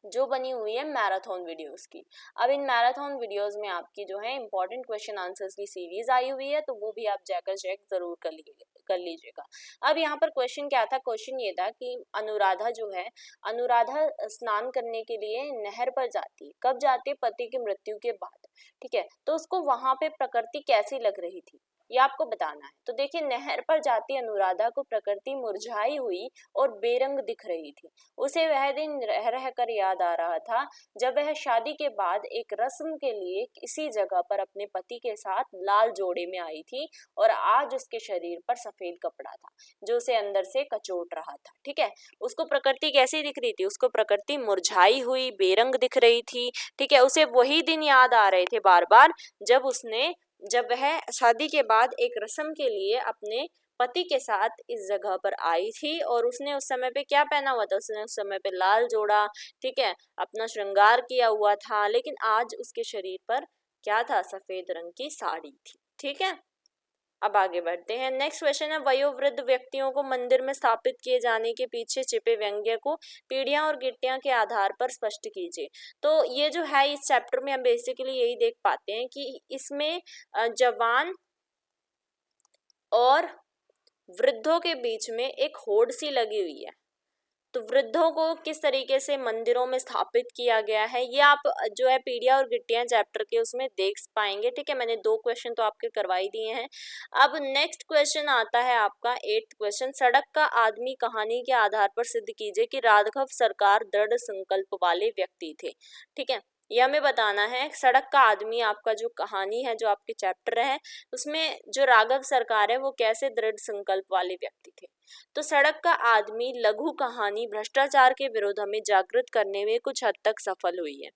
[SPEAKER 1] जो बनी हुई है मैराथन वीडियोस की। अब इन मैराथन वीडियोस में आपकी जो है इंपॉर्टेंट क्वेश्चन आंसर्स की सीरीज आई हुई है, तो वो भी आप जाकर चेक जरूर कर लीजिएगा। अब यहाँ पर क्वेश्चन क्या था, क्वेश्चन ये था कि अनुराधा जो है, अनुराधा स्नान करने के लिए नहर पर जाती है, कब जाती है, पति की मृत्यु के बाद, ठीक है। तो उसको वहां पे प्रकृति कैसी लग रही थी ये आपको बताना है। तो देखिए, नहर पर जाती अनुराधा को प्रकृति मुरझाई हुई और बेरंग दिख रही थी। उसे वह दिन रह रह कर याद आ रहा था जब वह शादी के बाद एक रस्म के लिए किसी जगह पर अपने पति के साथ लाल जोड़े में आई थी और आज उसके शरीर पर सफेद कपड़ा था जो उसे अंदर से कचोट रहा था, ठीक है। उसको प्रकृति कैसी दिख रही थी, उसको प्रकृति मुरझाई हुई बेरंग दिख रही थी, ठीक है। उसे वही दिन याद आ रहे थे बार बार जब वह शादी के बाद एक रस्म के लिए अपने पति के साथ इस जगह पर आई थी और उसने उस समय पे क्या पहना हुआ था, उसने उस समय पे लाल जोड़ा, ठीक है, अपना श्रृंगार किया हुआ था, लेकिन आज उसके शरीर पर क्या था, सफेद रंग की साड़ी थी, ठीक है। अब आगे बढ़ते हैं। नेक्स्ट क्वेश्चन है, वयोवृद्ध व्यक्तियों को मंदिर में स्थापित किए जाने के पीछे छिपे व्यंग्य को पीढ़ियां और गिट्टियां के आधार पर स्पष्ट कीजिए। तो ये जो है इस चैप्टर में हम बेसिकली यही देख पाते हैं कि इसमें जवान और वृद्धों के बीच में एक होड़ सी लगी हुई है। तो वृद्धों को किस तरीके से मंदिरों में स्थापित किया गया है ये आप जो है पीढ़ियां और गिट्टियां चैप्टर के उसमें देख पाएंगे, ठीक है। मैंने 2 क्वेश्चन तो आपके करवाई दिए हैं। अब नेक्स्ट क्वेश्चन आता है आपका 8th क्वेश्चन, सड़क का आदमी कहानी के आधार पर सिद्ध कीजिए कि राघव सरकार दृढ़ संकल्प वाले व्यक्ति थे, ठीक है। ये हमें बताना है। सड़क का आदमी आपका जो कहानी है, जो आपके चैप्टर है, उसमें जो राघव सरकार है वो कैसे दृढ़ संकल्प वाले व्यक्ति थे। तो सड़क का आदमी लघु कहानी भ्रष्टाचार के विरुद्ध हमें जागृत करने में कुछ हद तक सफल हुई है।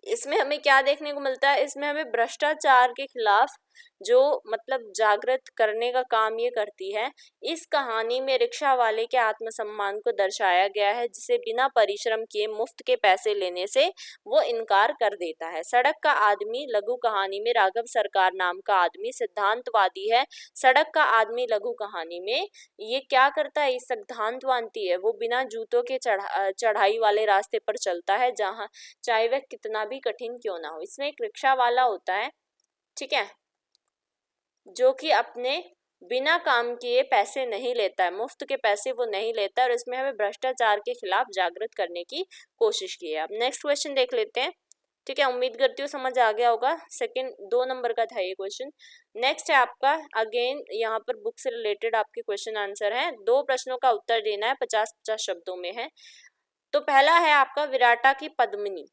[SPEAKER 1] इसमें हमें क्या देखने को मिलता है, इसमें हमें भ्रष्टाचार के खिलाफ जो मतलब जागृत करने का काम ये करती है। इस कहानी में रिक्शा वाले के आत्मसम्मान को दर्शाया गया है जिसे बिना परिश्रम किए मुफ्त के पैसे लेने से वो इनकार कर देता है। सड़क का आदमी लघु कहानी में राघव सरकार नाम का आदमी सिद्धांतवादी है। सड़क का आदमी लघु कहानी में ये क्या करता है, सिद्धांतवादी है, वो बिना जूतों के चढ़ाई वाले रास्ते पर चलता है जहाँ चाहे वह कितना भी कठिन क्यों ना हो। इसमें एक रिक्शा वाला होता है, ठीक है, जो कि अपने बिना काम किए पैसे नहीं लेता है, मुफ्त के पैसे वो नहीं लेता है, और इसमें हमें भ्रष्टाचार के खिलाफ जागृत करने की कोशिश की है। अब नेक्स्ट क्वेश्चन देख लेते हैं। ठीक है, उम्मीद करती हूँ समझ आ गया होगा। सेकंड 2 नंबर का था ये क्वेश्चन। नेक्स्ट है आपका, अगेन यहाँ पर बुक से रिलेटेड आपके क्वेश्चन आंसर हैं। 2 प्रश्नों का उत्तर देना है, 50-50 शब्दों में है। तो पहला है आपका विराटा की पद्मिनी।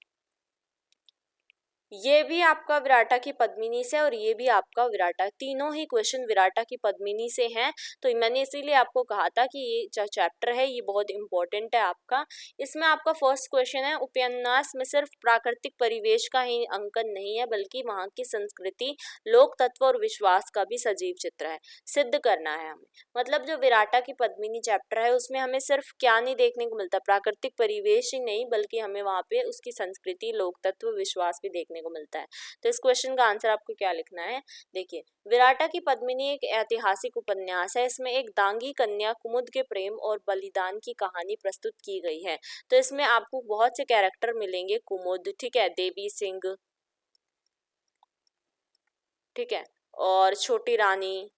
[SPEAKER 1] ये भी आपका विराटा की पद्मिनी से और ये भी आपका विराटा, तीनों ही क्वेश्चन विराटा की पद्मिनी से हैं। तो मैंने इसीलिए आपको कहा था कि ये जो चैप्टर है ये बहुत इंपॉर्टेंट है आपका। इसमें आपका फर्स्ट क्वेश्चन है, उपन्यास में सिर्फ प्राकृतिक परिवेश का ही अंकन नहीं है बल्कि वहाँ की संस्कृति, लोक तत्व और विश्वास का भी सजीव चित्र है, सिद्ध करना है हमें। मतलब जो विराटा की पद्मिनी चैप्टर है उसमें हमें सिर्फ क्या नहीं देखने को मिलता, प्राकृतिक परिवेश ही नहीं बल्कि हमें वहाँ पे उसकी संस्कृति, लोक तत्व, विश्वास भी देखने को मिलता है। तो इस क्वेश्चन का आंसर आपको क्या लिखना है, देखिए, विराटा की पद्मिनी एक ऐतिहासिक उपन्यास है। इसमें एक दांगी कन्या कुमुद के प्रेम और बलिदान की कहानी प्रस्तुत की गई है। तो इसमें आपको बहुत से कैरेक्टर मिलेंगे, कुमुद, ठीक है, देवी सिंह, ठीक है, और छोटी रानी,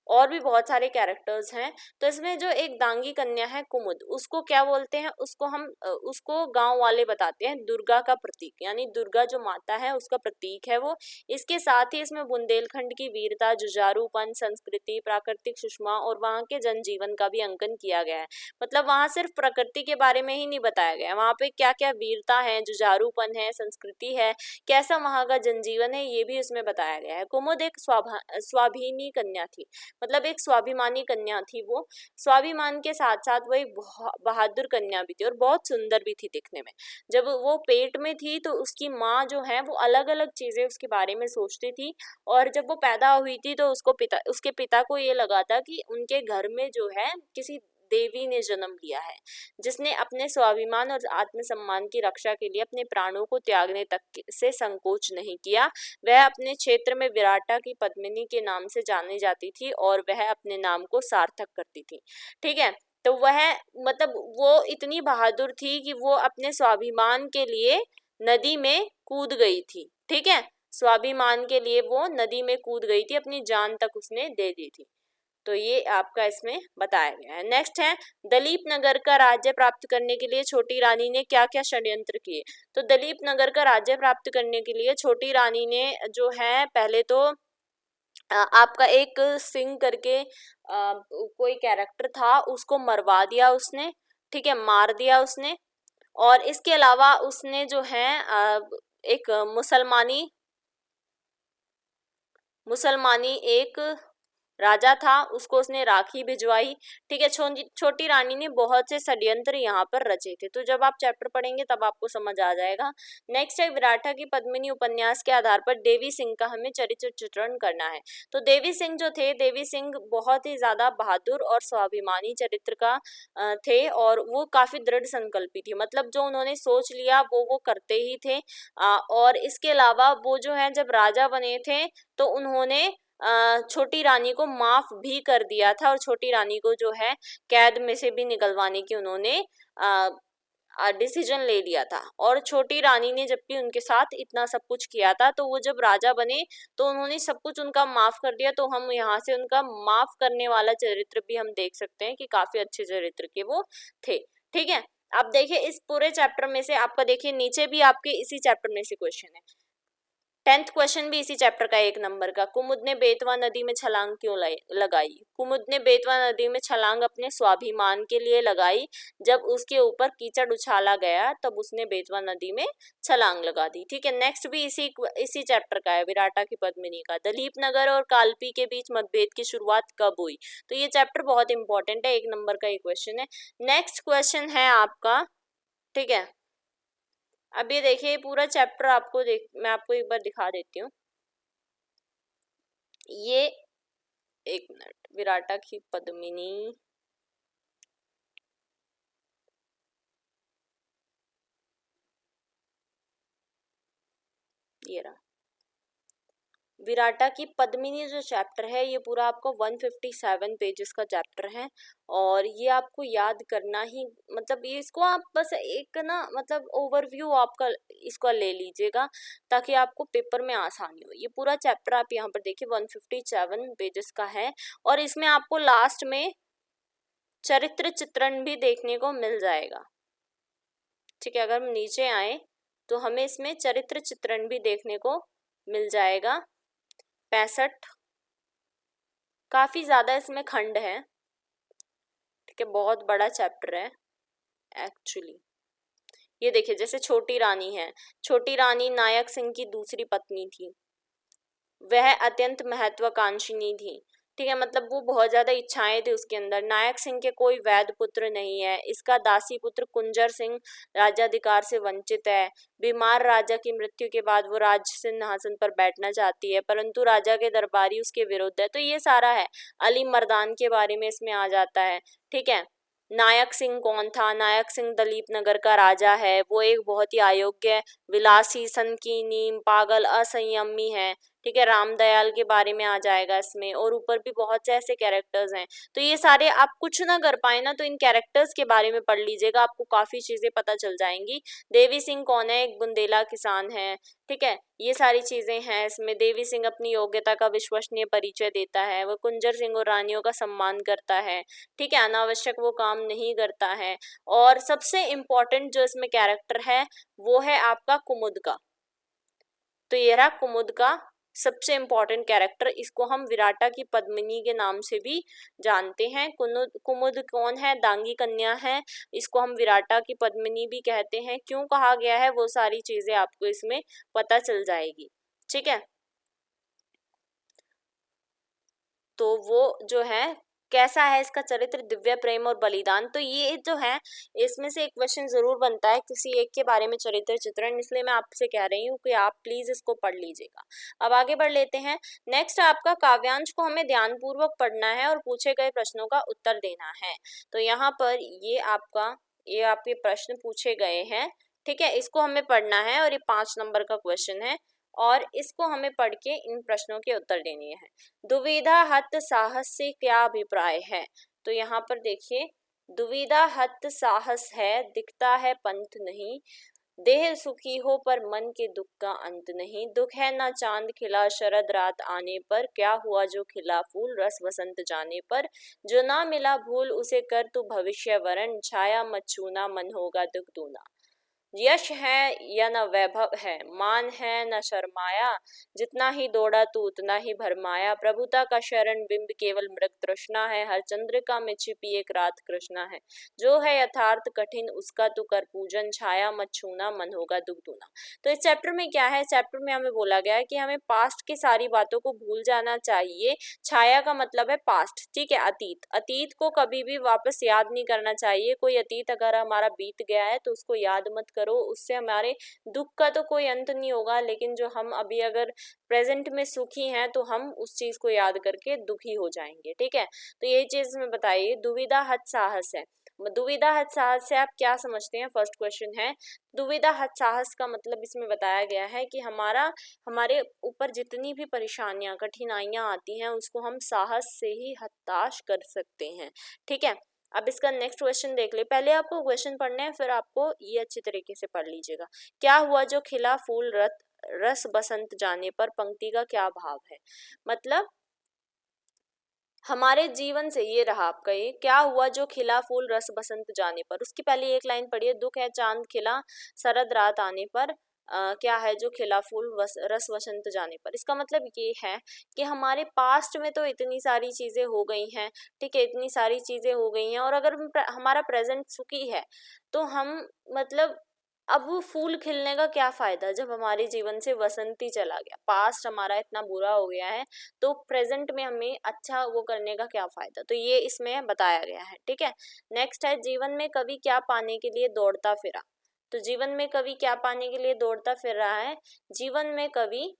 [SPEAKER 1] और भी बहुत सारे कैरेक्टर्स हैं। तो इसमें जो एक दांगी कन्या है कुमुद, उसको क्या बोलते हैं, उसको हम उसको गांव वाले बताते हैं दुर्गा का प्रतीक, यानी दुर्गा जो माता है उसका प्रतीक है वो। इसके साथ ही इसमें बुंदेलखंड की वीरता, जुझारूपन, संस्कृति, प्राकृतिक सुषमा और वहाँ के जनजीवन का भी अंकन किया गया है। मतलब वहाँ सिर्फ प्रकृति के बारे में ही नहीं बताया गया है, वहाँ पे क्या क्या वीरता है, जुझारूपन है, संस्कृति है, कैसा वहाँ का जनजीवन है, ये भी उसमें बताया गया है। कुमुद एक स्वाभिनी कन्या थी, मतलब एक स्वाभिमानी कन्या थी वो। स्वाभिमान के साथ साथ वो एक बहादुर कन्या भी थी और बहुत सुंदर भी थी दिखने में। जब वो पेट में थी तो उसकी माँ जो है वो अलग अलग चीजें उसके बारे में सोचती थी, और जब वो पैदा हुई थी तो उसके पिता को ये लगा था कि उनके घर में जो है किसी देवी ने जन्म लिया है, जिसने अपने स्वाभिमान और आत्मसम्मान की रक्षा के लिए अपने प्राणों को त्यागने तक से संकोच नहीं किया। वह अपने क्षेत्र में विराटा की पद्मिनी के नाम से जानी जाती थी और वह अपने नाम को सार्थक करती थी, ठीक है। तो वह, मतलब वो इतनी बहादुर थी कि वो अपने स्वाभिमान के लिए नदी में कूद गई थी, ठीक है, स्वाभिमान के लिए वो नदी में कूद गई थी, अपनी जान तक उसने दे दी थी। तो ये आपका इसमें बताया गया है। नेक्स्ट है, दलीप नगर का राज्य प्राप्त करने के लिए छोटी रानी ने क्या क्या षड्यंत्र किए। तो दलीप नगर का राज्य प्राप्त करने के लिए छोटी रानी ने जो है पहले तो आपका एक सिंह करके कोई कैरेक्टर था, उसको मरवा दिया उसने, ठीक है, मार दिया उसने। और इसके अलावा उसने जो है एक मुसलमानी एक राजा था, उसको उसने राखी भिजवाई, ठीक है। छोटी रानी ने बहुत से षड्यंत्र यहाँ पर रचे थे। तो जब आप चैप्टर पढ़ेंगे तब आपको समझ आ जाएगा। नेक्स्ट है, विराटा की पद्मिनी उपन्यास के आधार पर देवी सिंह का हमें चरित्र चित्रण करना है। तो देवी सिंह जो थे, देवी सिंह बहुत ही ज्यादा बहादुर और स्वाभिमानी चरित्र का थे, और वो काफी दृढ़ संकल्पी थी, मतलब जो उन्होंने सोच लिया वो करते ही थे। और इसके अलावा वो जो है जब राजा बने थे तो उन्होंने छोटी रानी को माफ भी कर दिया था, और छोटी रानी को जो है कैद में से भी निकलवाने की उन्होंने डिसीजन ले लिया था। और छोटी रानी ने जबकि उनके साथ इतना सब कुछ किया था, तो वो जब राजा बने तो उन्होंने सब कुछ उनका माफ कर दिया। तो हम यहाँ से उनका माफ करने वाला चरित्र भी हम देख सकते हैं कि काफी अच्छे चरित्र के वो थे, ठीक है। अब देखिए इस पूरे चैप्टर में से आपका, देखिए नीचे भी आपके इसी चैप्टर में से क्वेश्चन है। 10th क्वेश्चन भी इसी चैप्टर का 1 नंबर का, कुमुद ने बेतवा नदी में छलांग क्यों लगाई। कुमुद ने बेतवा नदी में छलांग अपने स्वाभिमान के लिए लगाई। जब उसके ऊपर कीचड़ उछाला गया तब उसने बेतवा नदी में छलांग लगा दी, ठीक है। नेक्स्ट भी इसी चैप्टर का है, विराटा की पद्मिनी का। दलीप नगर और कालपी के बीच मतभेद की शुरुआत कब हुई। तो ये चैप्टर बहुत इंपॉर्टेंट है, 1 नंबर का ये क्वेश्चन है। नेक्स्ट क्वेश्चन है आपका, ठीक है। अब ये देखिए पूरा चैप्टर आपको मैं आपको एक बार दिखा देती हूँ। ये 1 मिनट, विराटा की पद्मिनी, ये रहा विराटा की पद्मिनी जो चैप्टर है, ये पूरा आपको 157 पेजेस का चैप्टर है। और ये आपको याद करना ही, मतलब ये इसको आप बस एक ना, मतलब ओवरव्यू आपका इसका ले लीजिएगा ताकि आपको पेपर में आसानी हो। ये पूरा चैप्टर आप यहाँ पर देखिए 157 पेजेस का है, और इसमें आपको लास्ट में चरित्र चित्रण भी देखने को मिल जाएगा। ठीक है, अगर हम नीचे आए तो हमें इसमें चरित्र चित्रण भी देखने को मिल जाएगा। 65 काफी ज्यादा इसमें खंड है, ठीक है, बहुत बड़ा चैप्टर है एक्चुअली। ये देखिए, जैसे छोटी रानी है, छोटी रानी नायक सिंह की दूसरी पत्नी थी, वह अत्यंत महत्वाकांक्षिणी थी, ठीक है, मतलब वो बहुत ज्यादा इच्छाएं थी उसके अंदर। नायक सिंह के कोई वैध पुत्र नहीं है, इसका दासी पुत्र कुंजर सिंह राज्याधिकार से वंचित है। बीमार राजा की मृत्यु के बाद वो राज सिंहासन पर बैठना चाहती है, परंतु राजा के दरबारी उसके विरुद्ध है। तो ये सारा है, अली मर्दान के बारे में इसमें आ जाता है, ठीक है। नायक सिंह कौन था? नायक सिंह दलीप नगर का राजा है, वो एक बहुत ही अयोग्य, विलासी, संकीर्णी, पागल, असंयमी है, ठीक है। रामदयाल के बारे में आ जाएगा इसमें, और ऊपर भी बहुत से ऐसे कैरेक्टर्स हैं। तो ये सारे आप कुछ ना कर पाए ना तो इन कैरेक्टर्स के बारे में पढ़ लीजिएगा, आपको काफी चीजें पता चल जाएंगी। देवी सिंह कौन है? एक बुंदेला किसान है, ठीक है। ये सारी चीजें हैं इसमें। देवी सिंह अपनी योग्यता का विश्वसनीय परिचय देता है, वो कुंजर सिंह और रानियों का सम्मान करता है, ठीक है, अनावश्यक वो काम नहीं करता है। और सबसे इम्पोर्टेंट जो इसमें कैरेक्टर है वो है आपका कुमुद का। तो ये रहा कुमुद का सबसे इम्पोर्टेंट कैरेक्टर, इसको हम विराटा की पद्मिनी के नाम से भी जानते हैं। कुमुद कौन है? दांगी कन्या है, इसको हम विराटा की पद्मिनी भी कहते हैं। क्यों कहा गया है वो सारी चीजें आपको इसमें पता चल जाएगी, ठीक है। तो वो जो है कैसा है इसका चरित्र? दिव्य प्रेम और बलिदान। तो ये जो है इसमें से एक क्वेश्चन जरूर बनता है किसी एक के बारे में चरित्र चित्रण, इसलिए मैं आपसे कह रही हूँ कि आप प्लीज इसको पढ़ लीजिएगा। अब आगे बढ़ लेते हैं। नेक्स्ट आपका काव्यांश को हमें ध्यानपूर्वक पढ़ना है और पूछे गए प्रश्नों का उत्तर देना है। तो यहाँ पर ये आपके प्रश्न पूछे गए हैं, ठीक है, इसको हमें पढ़ना है और ये 5 नंबर का क्वेश्चन है और इसको हमें पढ़ के इन प्रश्नों के उत्तर देने हैं। दुविधा हत साहस से क्या अभिप्राय है? तो यहाँ पर देखिए, दुविधा हत साहस है, दिखता है पंथ नहीं, देह सुखी हो पर मन के दुख का अंत नहीं, दुख है ना चांद खिला शरद रात आने पर, क्या हुआ जो खिला फूल रस बसंत जाने पर, जो ना मिला भूल उसे कर तू भविष्य वरण, छाया मत छूना मन होगा दुख दूना। यश है या न वैभव है, मान है न शर्माया, जितना ही दौड़ा तू उतना ही भरमाया, प्रभुता का शरण बिंब केवल मृग तृष्णा है, हर चंद्रिका में छिपी एक रात कृष्णा है, जो है यथार्थ कठिन उसका तू कर पूजन, छाया मत छूना मन होगा दुख दूना। तो इस चैप्टर में क्या है? चैप्टर में हमें बोला गया है कि हमें पास्ट की सारी बातों को भूल जाना चाहिए। छाया का मतलब है पास्ट, ठीक है, अतीत। अतीत को कभी भी वापस याद नहीं करना चाहिए। कोई अतीत अगर हमारा बीत गया है तो उसको याद मत करो, उससे हमारे दुख का तो कोई अंत नहीं होगा, लेकिन जो हम अभी अगर प्रेजेंट में सुखी हैं तो हम उस चीज को याद करके दुखी हो जाएंगे, ठीक है। तो यही चीज में बताइए, दुविधा हत साहस है। दुविधा हत साहस से आप क्या समझते हैं? फर्स्ट क्वेश्चन है, दुविधा हत साहस का मतलब इसमें बताया गया है कि हमारे ऊपर जितनी भी परेशानियां कठिनाइयां आती हैं उसको हम साहस से ही हताश कर सकते हैं, ठीक है। अब इसका नेक्स्ट क्वेश्चन देख ले। पहले आपको क्वेश्चन पढ़ने हैं, फिर आपको ये अच्छी तरीके से पढ़ लीजिएगा। क्या हुआ जो खिला फूल रस बसंत जाने पर, पंक्ति का क्या भाव है? मतलब हमारे जीवन से, ये रहा आपका, ये क्या हुआ जो खिला फूल रस बसंत जाने पर। उसकी पहले एक लाइन पढ़िए, दुख है चांद खिला शरद रात आने पर, क्या है जो खिला फूल रस वसंत जाने पर। इसका मतलब ये है कि हमारे पास्ट में तो इतनी सारी चीजें हो गई हैं, ठीक है, इतनी सारी चीजें हो गई हैं, और अगर हमारा प्रेजेंट सुखी है तो हम मतलब अब वो फूल खिलने का क्या फायदा जब हमारे जीवन से वसंत ही चला गया। पास्ट हमारा इतना बुरा हो गया है तो प्रेजेंट में हमें अच्छा वो करने का क्या फायदा। तो ये इसमें बताया गया है, ठीक है। नेक्स्ट है, जीवन में कवि क्या पाने के लिए दौड़ता फिरा। तो जीवन में कवि क्या पाने के लिए दौड़ता फिर रहा है? जीवन में कवि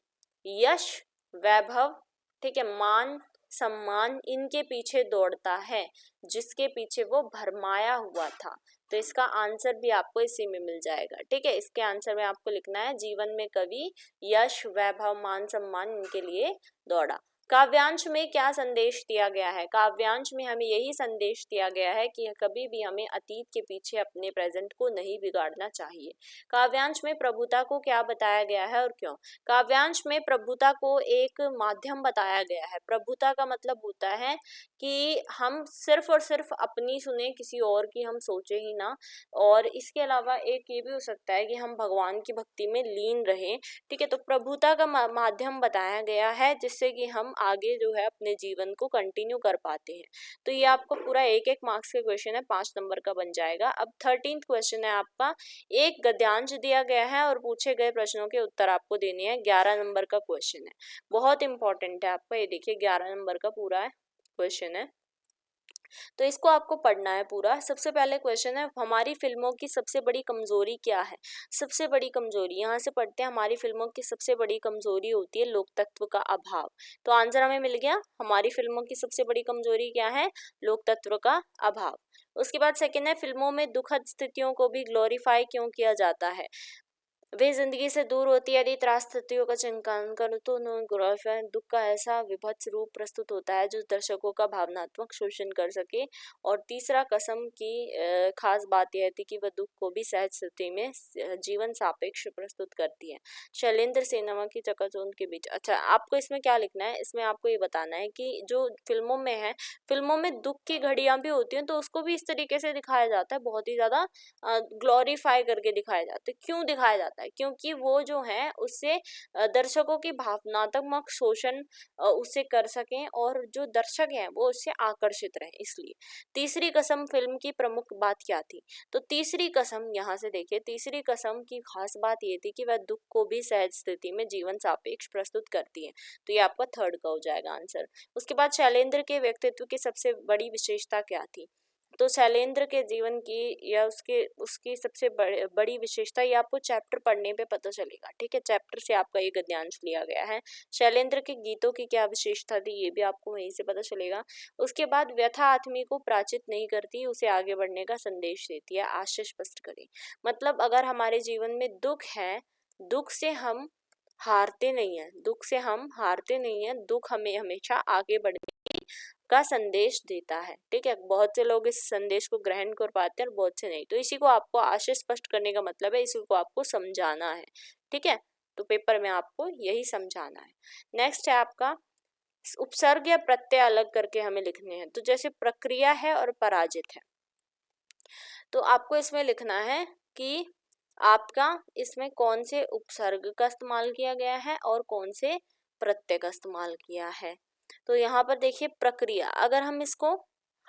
[SPEAKER 1] यश, वैभव, ठीक है, मान, सम्मान, इनके पीछे दौड़ता है जिसके पीछे वो भरमाया हुआ था। तो इसका आंसर भी आपको इसी में मिल जाएगा, ठीक है। इसके आंसर में आपको लिखना है, जीवन में कवि यश, वैभव, मान, सम्मान, इनके लिए दौड़ा। काव्यांश में क्या संदेश दिया गया है? काव्यांश में हमें यही संदेश दिया गया है कि कभी भी हमें अतीत के पीछे अपने प्रेजेंट को नहीं बिगाड़ना चाहिए। काव्यांश में प्रभुता को क्या बताया गया है और क्यों? काव्यांश में प्रभुता को एक माध्यम बताया गया है। प्रभुता का मतलब होता है कि हम सिर्फ और सिर्फ अपनी सुने, किसी और की हम सोचे ही ना। और इसके अलावा एक ये भी हो सकता है कि हम भगवान की भक्ति में लीन रहें। ठीक है, तो प्रभुता का माध्यम बताया गया है जिससे कि हम आगे जो है अपने जीवन को कंटिन्यू कर पाते हैं। तो ये आपको पूरा एक एक मार्क्स के क्वेश्चन है, 5 नंबर का बन जाएगा। अब 13th क्वेश्चन है आपका, एक गद्यांश दिया गया है और पूछे गए प्रश्नों के उत्तर आपको देने हैं। 11 नंबर का क्वेश्चन है, बहुत इंपॉर्टेंट है आपका। ये देखिए 11 नंबर का पूरा क्वेश्चन है, तो इसको आपको पढ़ना है पूरा। सबसे पहले क्वेश्चन है, हमारी फिल्मों की सबसे बड़ी कमजोरी क्या है? सबसे बड़ी कमजोरी, यहाँ से पढ़ते हैं, हमारी फिल्मों की सबसे बड़ी कमजोरी होती है लोक तत्व का अभाव। तो आंसर हमें मिल गया, हमारी फिल्मों की सबसे बड़ी कमजोरी क्या है? लोक तत्व का अभाव। उसके बाद सेकेंड है, फिल्मों में दुखद स्थितियों को भी ग्लोरीफाई क्यों किया जाता है? वे जिंदगी से दूर होती है यदि त्रास स्थितियों का चिंतन तो दुख का ऐसा विभत्स रूप प्रस्तुत होता है जो दर्शकों का भावनात्मक शोषण कर सके। और तीसरा कसम की खास बात यह थी कि वह दुख को भी सहज स्थिति में जीवन सापेक्ष प्रस्तुत करती है। शैलेंद्र सिनेमा की चकाचौंध के बीच। अच्छा, आपको इसमें क्या लिखना है? इसमें आपको ये बताना है कि जो फिल्मों में है, फिल्मों में दुख की घड़ियां भी होती हैं, तो उसको भी इस तरीके से दिखाया जाता है, बहुत ही ज्यादा ग्लोरीफाई करके दिखाया जाता है। क्यों दिखाया जाता है? क्योंकि वो जो है उससे दर्शकों की भावनात्मक शोषण उससे कर सकें और जो दर्शक हैं वो उससे आकर्षित रहे, इसलिए। तीसरी कसम फिल्म की प्रमुख बात क्या थी? तो तीसरी कसम, यहाँ से देखिए, तीसरी कसम की खास बात ये थी कि वह दुख को भी सहज स्थिति में जीवन सापेक्ष प्रस्तुत करती है। तो ये आपका थर्ड का हो जाएगा आंसर। उसके बाद शैलेंद्र के व्यक्तित्व की सबसे बड़ी विशेषता क्या थी? तो शैलेंद्र के जीवन की या उसकी सबसे बड़ी विशेषता ये आपको चैप्टर पढ़ने पे पता चलेगा। ठीक है, चैप्टर से आपका ये गद्यांश लिया गया है। शैलेंद्र के गीतों की क्या विशेषता थी, ये भी आपको वहीं से पता चलेगा। उसके बाद व्यथा आदमी को पराजित नहीं करती, उसे आगे बढ़ने का संदेश देती है, आशय स्पष्ट करें। मतलब अगर हमारे जीवन में दुख है, दुख से हम हारते नहीं है, दुख से हम हारते नहीं है, दुख हमें हमेशा आगे बढ़ने का संदेश देता है। ठीक है, बहुत से लोग इस संदेश को ग्रहण कर पाते हैं और बहुत से नहीं। तो इसी को आपको आशय स्पष्ट करने का मतलब है, इसी को आपको समझाना है। ठीक है, तो पेपर में आपको यही समझाना है। नेक्स्ट है आपका उपसर्ग या प्रत्यय अलग करके हमें लिखने हैं। तो जैसे प्रक्रिया है और पराजित है, तो आपको इसमें लिखना है कि आपका इसमें कौन से उपसर्ग का इस्तेमाल किया गया है और कौन से प्रत्यय का इस्तेमाल किया है। तो यहाँ पर देखिए प्रक्रिया, अगर हम इसको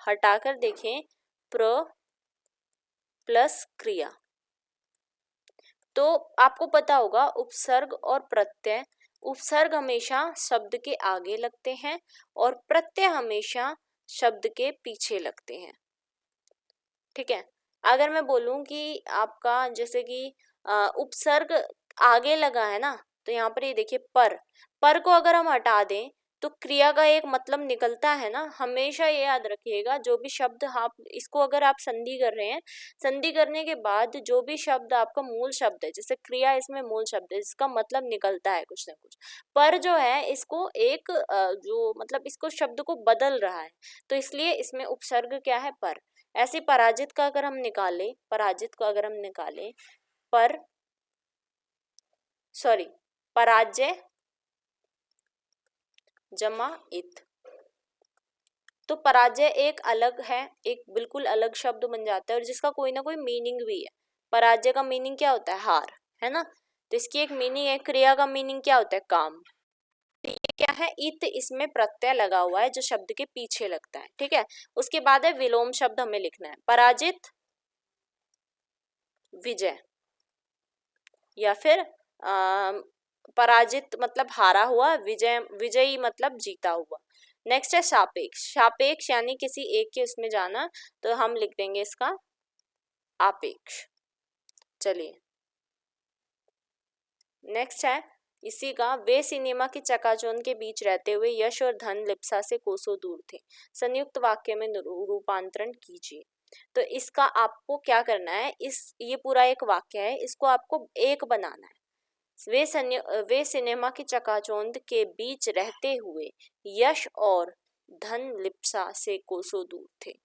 [SPEAKER 1] हटाकर देखें, प्र प्लस क्रिया, तो आपको पता होगा उपसर्ग और प्रत्यय, उपसर्ग हमेशा शब्द के आगे लगते हैं और प्रत्यय हमेशा शब्द के पीछे लगते हैं। ठीक है, अगर मैं बोलूं कि आपका जैसे कि उपसर्ग आगे लगा है ना, तो यहाँ पर ये देखिए पर को अगर हम हटा दें तो क्रिया का एक मतलब निकलता है ना। हमेशा ये याद रखिएगा, जो भी शब्द आप इसको अगर आप संधि कर रहे हैं, संधि करने के बाद जो भी शब्द आपका मूल शब्द है, जैसे क्रिया इसमें मूल शब्द है, इसका मतलब निकलता है कुछ ना कुछ। पर जो है इसको एक जो मतलब इसको शब्द को बदल रहा है, तो इसलिए इसमें उपसर्ग क्या है? पर। ऐसे पराजित का अगर हम निकालें, पराजित को अगर हम निकालें, पर सॉरी पराजय जमा इत, तो पराजय एक अलग है, एक बिल्कुल अलग शब्द बन जाता है और जिसका कोई ना कोई मीनिंग भी है। पराजय का मीनिंग क्या होता है? हार, है ना। तो इसकी एक मीनिंग है। क्रिया का मीनिंग क्या होता है? काम। ये क्या है? इत, इसमें प्रत्यय लगा हुआ है जो शब्द के पीछे लगता है। ठीक है, उसके बाद है विलोम शब्द हमें लिखना है, पराजित विजय, या फिर पराजित मतलब हारा हुआ, विजय विजयी मतलब जीता हुआ। नेक्स्ट है सापेक्ष, सापेक्ष यानी किसी एक के उसमें जाना, तो हम लिख देंगे इसका आपेक्ष। चलिए नेक्स्ट है इसी का, वे सिनेमा की चकाचौंध के बीच रहते हुए यश और धन लिप्सा से कोसों दूर थे, संयुक्त वाक्य में रूपांतरण कीजिए। तो इसका आपको क्या करना है, ये पूरा एक वाक्य है, इसको आपको एक बनाना है। वे सिनेमा की चकाचौंध के बीच रहते हुए यश और धन लिप्सा से कोसों दूर थे।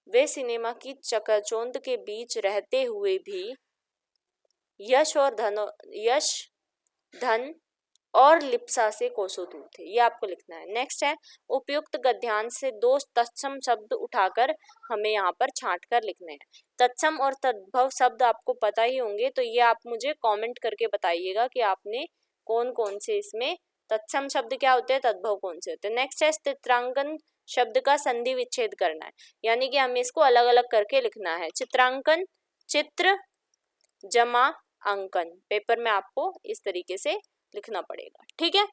[SPEAKER 1] वे सिनेमा की चकाचौंध के बीच रहते हुए भी यश धन और लिप्सा से कोसों दूर थे। ये आपको लिखना है। नेक्स्ट है, उपयुक्त गद्यांश से दो तत्सम शब्द उठाकर हमें यहाँ पर छांट कर लिखने हैं। तत्सम और तद्भव शब्द आपको पता ही होंगे, तो ये आप मुझे कमेंट करके बताइएगा कि आपने कौन कौन से इसमें तत्सम शब्द क्या होते हैं, तद्भव कौन से होते हैं। नेक्स्ट है, चित्रांकन शब्द का संधि विच्छेद करना है, यानी कि हमें इसको अलग अलग करके लिखना है। चित्रांकन, चित्र जमा अंकन, पेपर में आपको इस तरीके से लिखना पड़ेगा। ठीक है,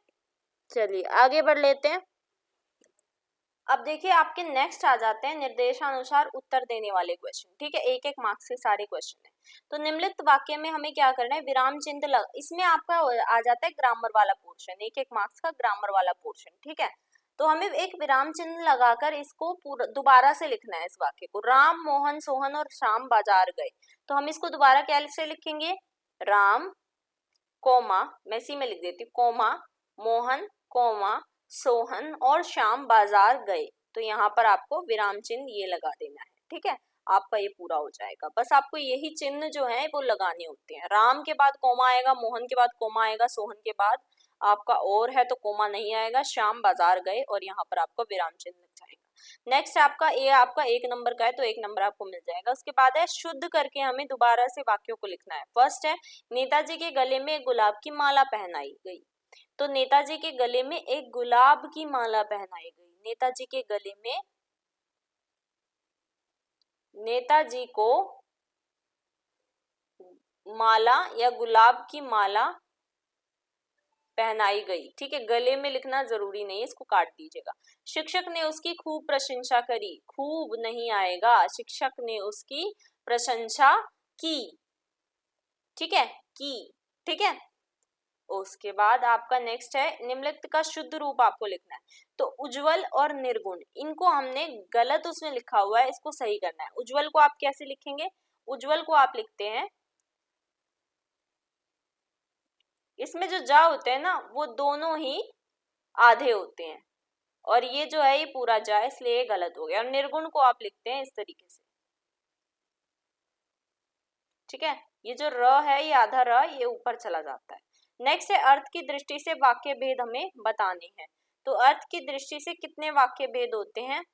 [SPEAKER 1] चलिए आगे बढ़ लेते हैं। अब देखिए आपके नेक्स्ट आ जाते हैं निर्देशानुसार उत्तर देने वाले क्वेश्चन। ठीक है, एक एक मार्क्स के सारे क्वेश्चन है। तो निम्नलिखित वाक्य में हमें क्या करना है, विराम चिन्ह इसमें आपका आ जाता है ग्रामर वाला पोर्शन, एक एक मार्क्स का ग्रामर वाला पोर्शन। ठीक है, तो हमें एक विराम चिन्ह लगाकर इसको पूरा दोबारा से लिखना है इस वाक्य को। राम मोहन सोहन और श्याम बाजार गए, तो हम इसको दोबारा कैसे लिखेंगे, राम कोमा, मैं इसी में लिख देती हूँ, कोमा मोहन कोमा सोहन और श्याम बाजार गए। तो यहाँ पर आपको विराम चिन्ह ये लगा देना है। ठीक है, आपका ये पूरा हो जाएगा। बस आपको यही चिन्ह जो है वो लगाने होते हैं। राम के बाद कोमा आएगा, मोहन के बाद कोमा आएगा, सोहन के बाद आपका और है तो कोमा नहीं आएगा, श्याम बाजार गए, और यहाँ पर आपको विराम चिन्ह लग जाएगा। नेक्स्ट आपका आपका 1 नंबर का है तो 1 नंबर आपको मिल जाएगा। उसके बाद है शुद्ध करके हमें दोबारा से वाक्यों को लिखना है। फर्स्ट है, नेताजी के गले में गुलाब की माला पहनाई गई। तो नेताजी के गले में एक गुलाब की माला पहनाई गई। नेताजी के गले में नेताजी को माला या गुलाब की माला पहनाई गई। ठीक है, गले में लिखना जरूरी नहीं है, इसको काट दीजिएगा। शिक्षक ने उसकी खूब प्रशंसा करी, खूब नहीं आएगा, शिक्षक ने उसकी प्रशंसा की। ठीक है, की। ठीक है, उसके बाद आपका नेक्स्ट है, निम्नलिखित का शुद्ध रूप आपको लिखना है। तो उज्जवल और निर्गुण, इनको हमने गलत उसमें लिखा हुआ है, इसको सही करना है। उज्जवल को आप कैसे लिखेंगे, उज्जवल को आप लिखते हैं, इसमें जो जा होते हैं ना वो दोनों ही आधे होते हैं, और ये जो है ये पूरा जा, इसलिए गलत हो गया। और निर्गुण को आप लिखते हैं इस तरीके से। ठीक है, ये जो र है ये आधा र ये ऊपर चला जाता है। नेक्स्ट है, अर्थ की दृष्टि से वाक्य भेद हमें बताने हैं। तो अर्थ की दृष्टि से कितने वाक्य भेद होते हैं,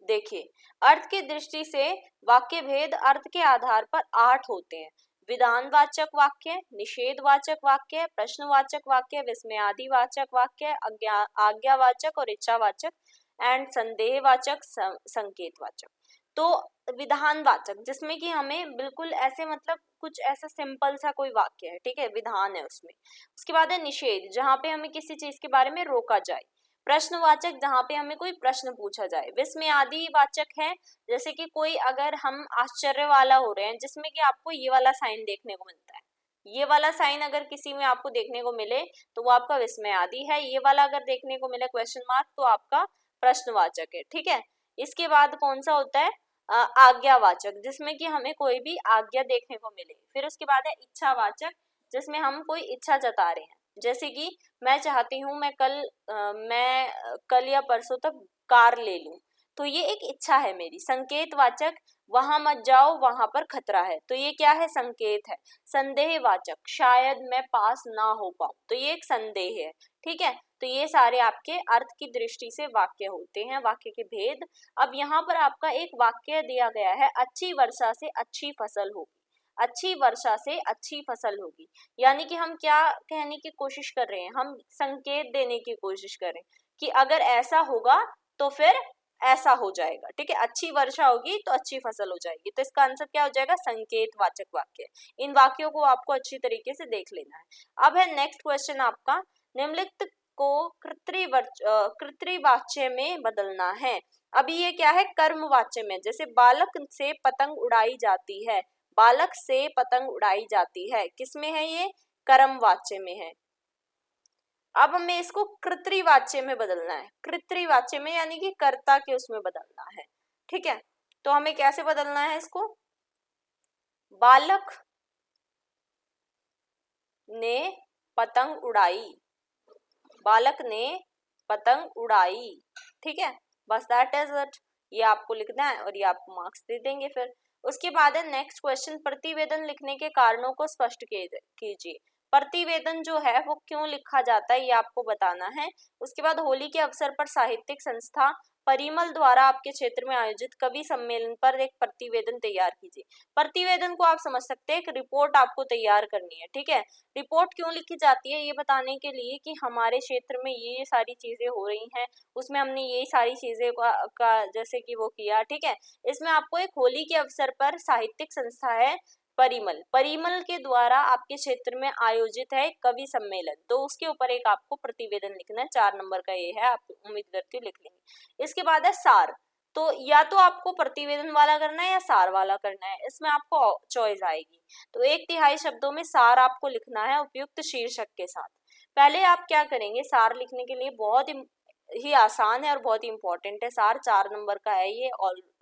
[SPEAKER 1] देखिए अर्थ की दृष्टि से वाक्य भेद अर्थ के आधार पर 8 होते हैं। विधानवाचक वाक्य, निषेधवाचक वाक्य, प्रश्नवाचक वाक्य, विस्मयादिवाचक वाक्य, आज्ञावाचक और इच्छावाचक, एंड संदेहवाचक, संकेतवाचक। तो विधानवाचक, जिसमें कि हमें बिल्कुल ऐसे मतलब कुछ ऐसा सिंपल सा कोई वाक्य है, ठीक है, विधान है उसमें। उसके बाद है निषेध, जहां पे हमें किसी चीज के बारे में रोका जाए। प्रश्नवाचक, जहां पे हमें कोई प्रश्न पूछा जाए। विस्मयादि वाचक है, जैसे कि कोई अगर हम आश्चर्य वाला हो रहे हैं, जिसमें कि आपको ये वाला साइन देखने को मिलता है, ये वाला साइन अगर किसी में आपको देखने को मिले तो वो आपका विस्मयादि है। ये वाला अगर देखने को मिले क्वेश्चन मार्क तो आपका प्रश्नवाचक है। ठीक है, इसके बाद कौन सा होता है, आज्ञावाचक, जिसमें कि हमें कोई भी आज्ञा देखने को मिले। फिर उसके बाद है इच्छावाचक, जिसमें हम कोई इच्छा जता रहे हैं, जैसे कि मैं चाहती हूँ मैं कल या परसों तक कार ले लूं, तो ये एक इच्छा है मेरी। संकेतवाचक, वहां मत जाओ वहां पर खतरा है, तो ये क्या है, संकेत है। संदेहवाचक, शायद मैं पास ना हो पाऊं, तो ये एक संदेह है। ठीक है, तो ये सारे आपके अर्थ की दृष्टि से वाक्य होते हैं, वाक्य के भेद। अब यहाँ पर आपका एक वाक्य दिया गया है, अच्छी वर्षा से अच्छी फसल होगी। अच्छी वर्षा से अच्छी फसल होगी, यानी कि हम क्या कहने की कोशिश कर रहे हैं, हम संकेत देने की कोशिश कर रहे हैं कि अगर ऐसा होगा तो फिर ऐसा हो जाएगा। ठीक है, अच्छी वर्षा होगी तो अच्छी फसल हो जाएगी, तो इसका आंसर क्या हो जाएगा, संकेतवाचक वाक्य। इन वाक्यों को आपको अच्छी तरीके से देख लेना है। अब है नेक्स्ट क्वेश्चन आपका, निम्नलिखित को कृत्रिवाच्य में बदलना है। अभी ये क्या है, कर्मवाच्य में, जैसे बालक से पतंग उड़ाई जाती है, बालक से पतंग उड़ाई जाती है, किसमें है ये, कर्मवाच्य में है। अब हमें इसको कृत्रिवाच्य में बदलना है, कृत्रिवाच्य में यानी कि कर्ता के उसमें बदलना है। ठीक है, तो हमें कैसे बदलना है इसको, बालक ने पतंग उड़ाई, बालक ने पतंग उड़ाई। ठीक है, बस दैट इज इट। ये आपको लिखना है और ये आपको मार्क्स दे देंगे। फिर उसके बाद है नेक्स्ट क्वेश्चन, प्रतिवेदन लिखने के कारणों को स्पष्ट कीजिए। प्रतिवेदन जो है वो क्यों लिखा जाता है ये आपको बताना है। उसके बाद होली के अवसर पर साहित्यिक संस्था परिमल द्वारा आपके क्षेत्र में आयोजित कवि सम्मेलन पर एक प्रतिवेदन तैयार कीजिए। प्रतिवेदन को आप समझ सकते हैं, एक रिपोर्ट आपको तैयार करनी है। ठीक है, रिपोर्ट क्यों लिखी जाती है ये बताने के लिए कि हमारे क्षेत्र में ये सारी चीजें हो रही हैं, उसमें हमने यही सारी चीजें का जैसे कि वो किया। ठीक है, इसमें आपको एक होली के अवसर पर साहित्यिक संस्था है परिमल, परिमल के द्वारा आपके क्षेत्र में आयोजित है कवि सम्मेलन, तो उसके ऊपर एक आपको प्रतिवेदन लिखना है। 4 नंबर का ये है, आप उम्मीद करती हूँ लिख लेंगे। इसके बाद है सार, तो या तो आपको प्रतिवेदन वाला करना है या सार वाला करना है, इसमें आपको चॉइस आएगी। तो 1/3 शब्दों में सार आपको लिखना है उपयुक्त शीर्षक के साथ। पहले आप क्या करेंगे, सार लिखने के लिए बहुत ही आसान है और बहुत ही इंपॉर्टेंट है सार, 4 नंबर का है ये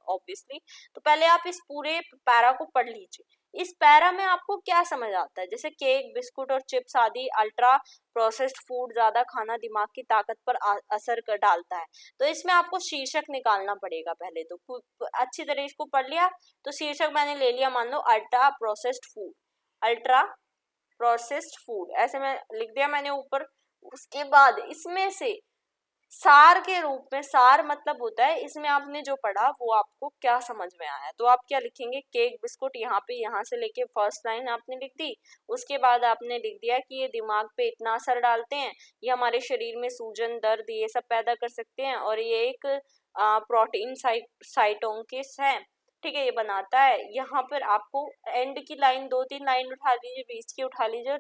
[SPEAKER 1] ऑब्वियसली। तो पहले आप इस पूरे पैरा को पढ़ लीजिए। इस पैरा में आपको क्या समझ आता है, जैसे केक, बिस्कुट और चिप्स आदि अल्ट्रा प्रोसेस्ड फूड ज्यादा खाना दिमाग की ताकत पर असर कर डालता है। तो इसमें आपको शीर्षक निकालना पड़ेगा। पहले तो अच्छी तरह इसको पढ़ लिया, तो शीर्षक मैंने ले लिया, मान लो ultra processed food, ultra processed food ऐसे मैं लिख दिया मैंने ऊपर। उसके बाद इसमें से सार के रूप में, सार मतलब होता है इसमें आपने जो पढ़ा वो आपको क्या समझ में आया, तो आप क्या लिखेंगे, केक बिस्कुट, यहाँ पे यहाँ से लेके फर्स्ट लाइन आपने लिख दी। उसके बाद आपने लिख दिया कि ये दिमाग पे इतना असर डालते हैं, ये हमारे शरीर में सूजन, दर्द ये सब पैदा कर सकते हैं, और ये एक प्रोटीन साइटोंकिस है। ठीक है, ये बनाता है। यहाँ पर आपको एंड की लाइन 2-3 लाइन उठा दीजिए, बीच की उठा लीजिए और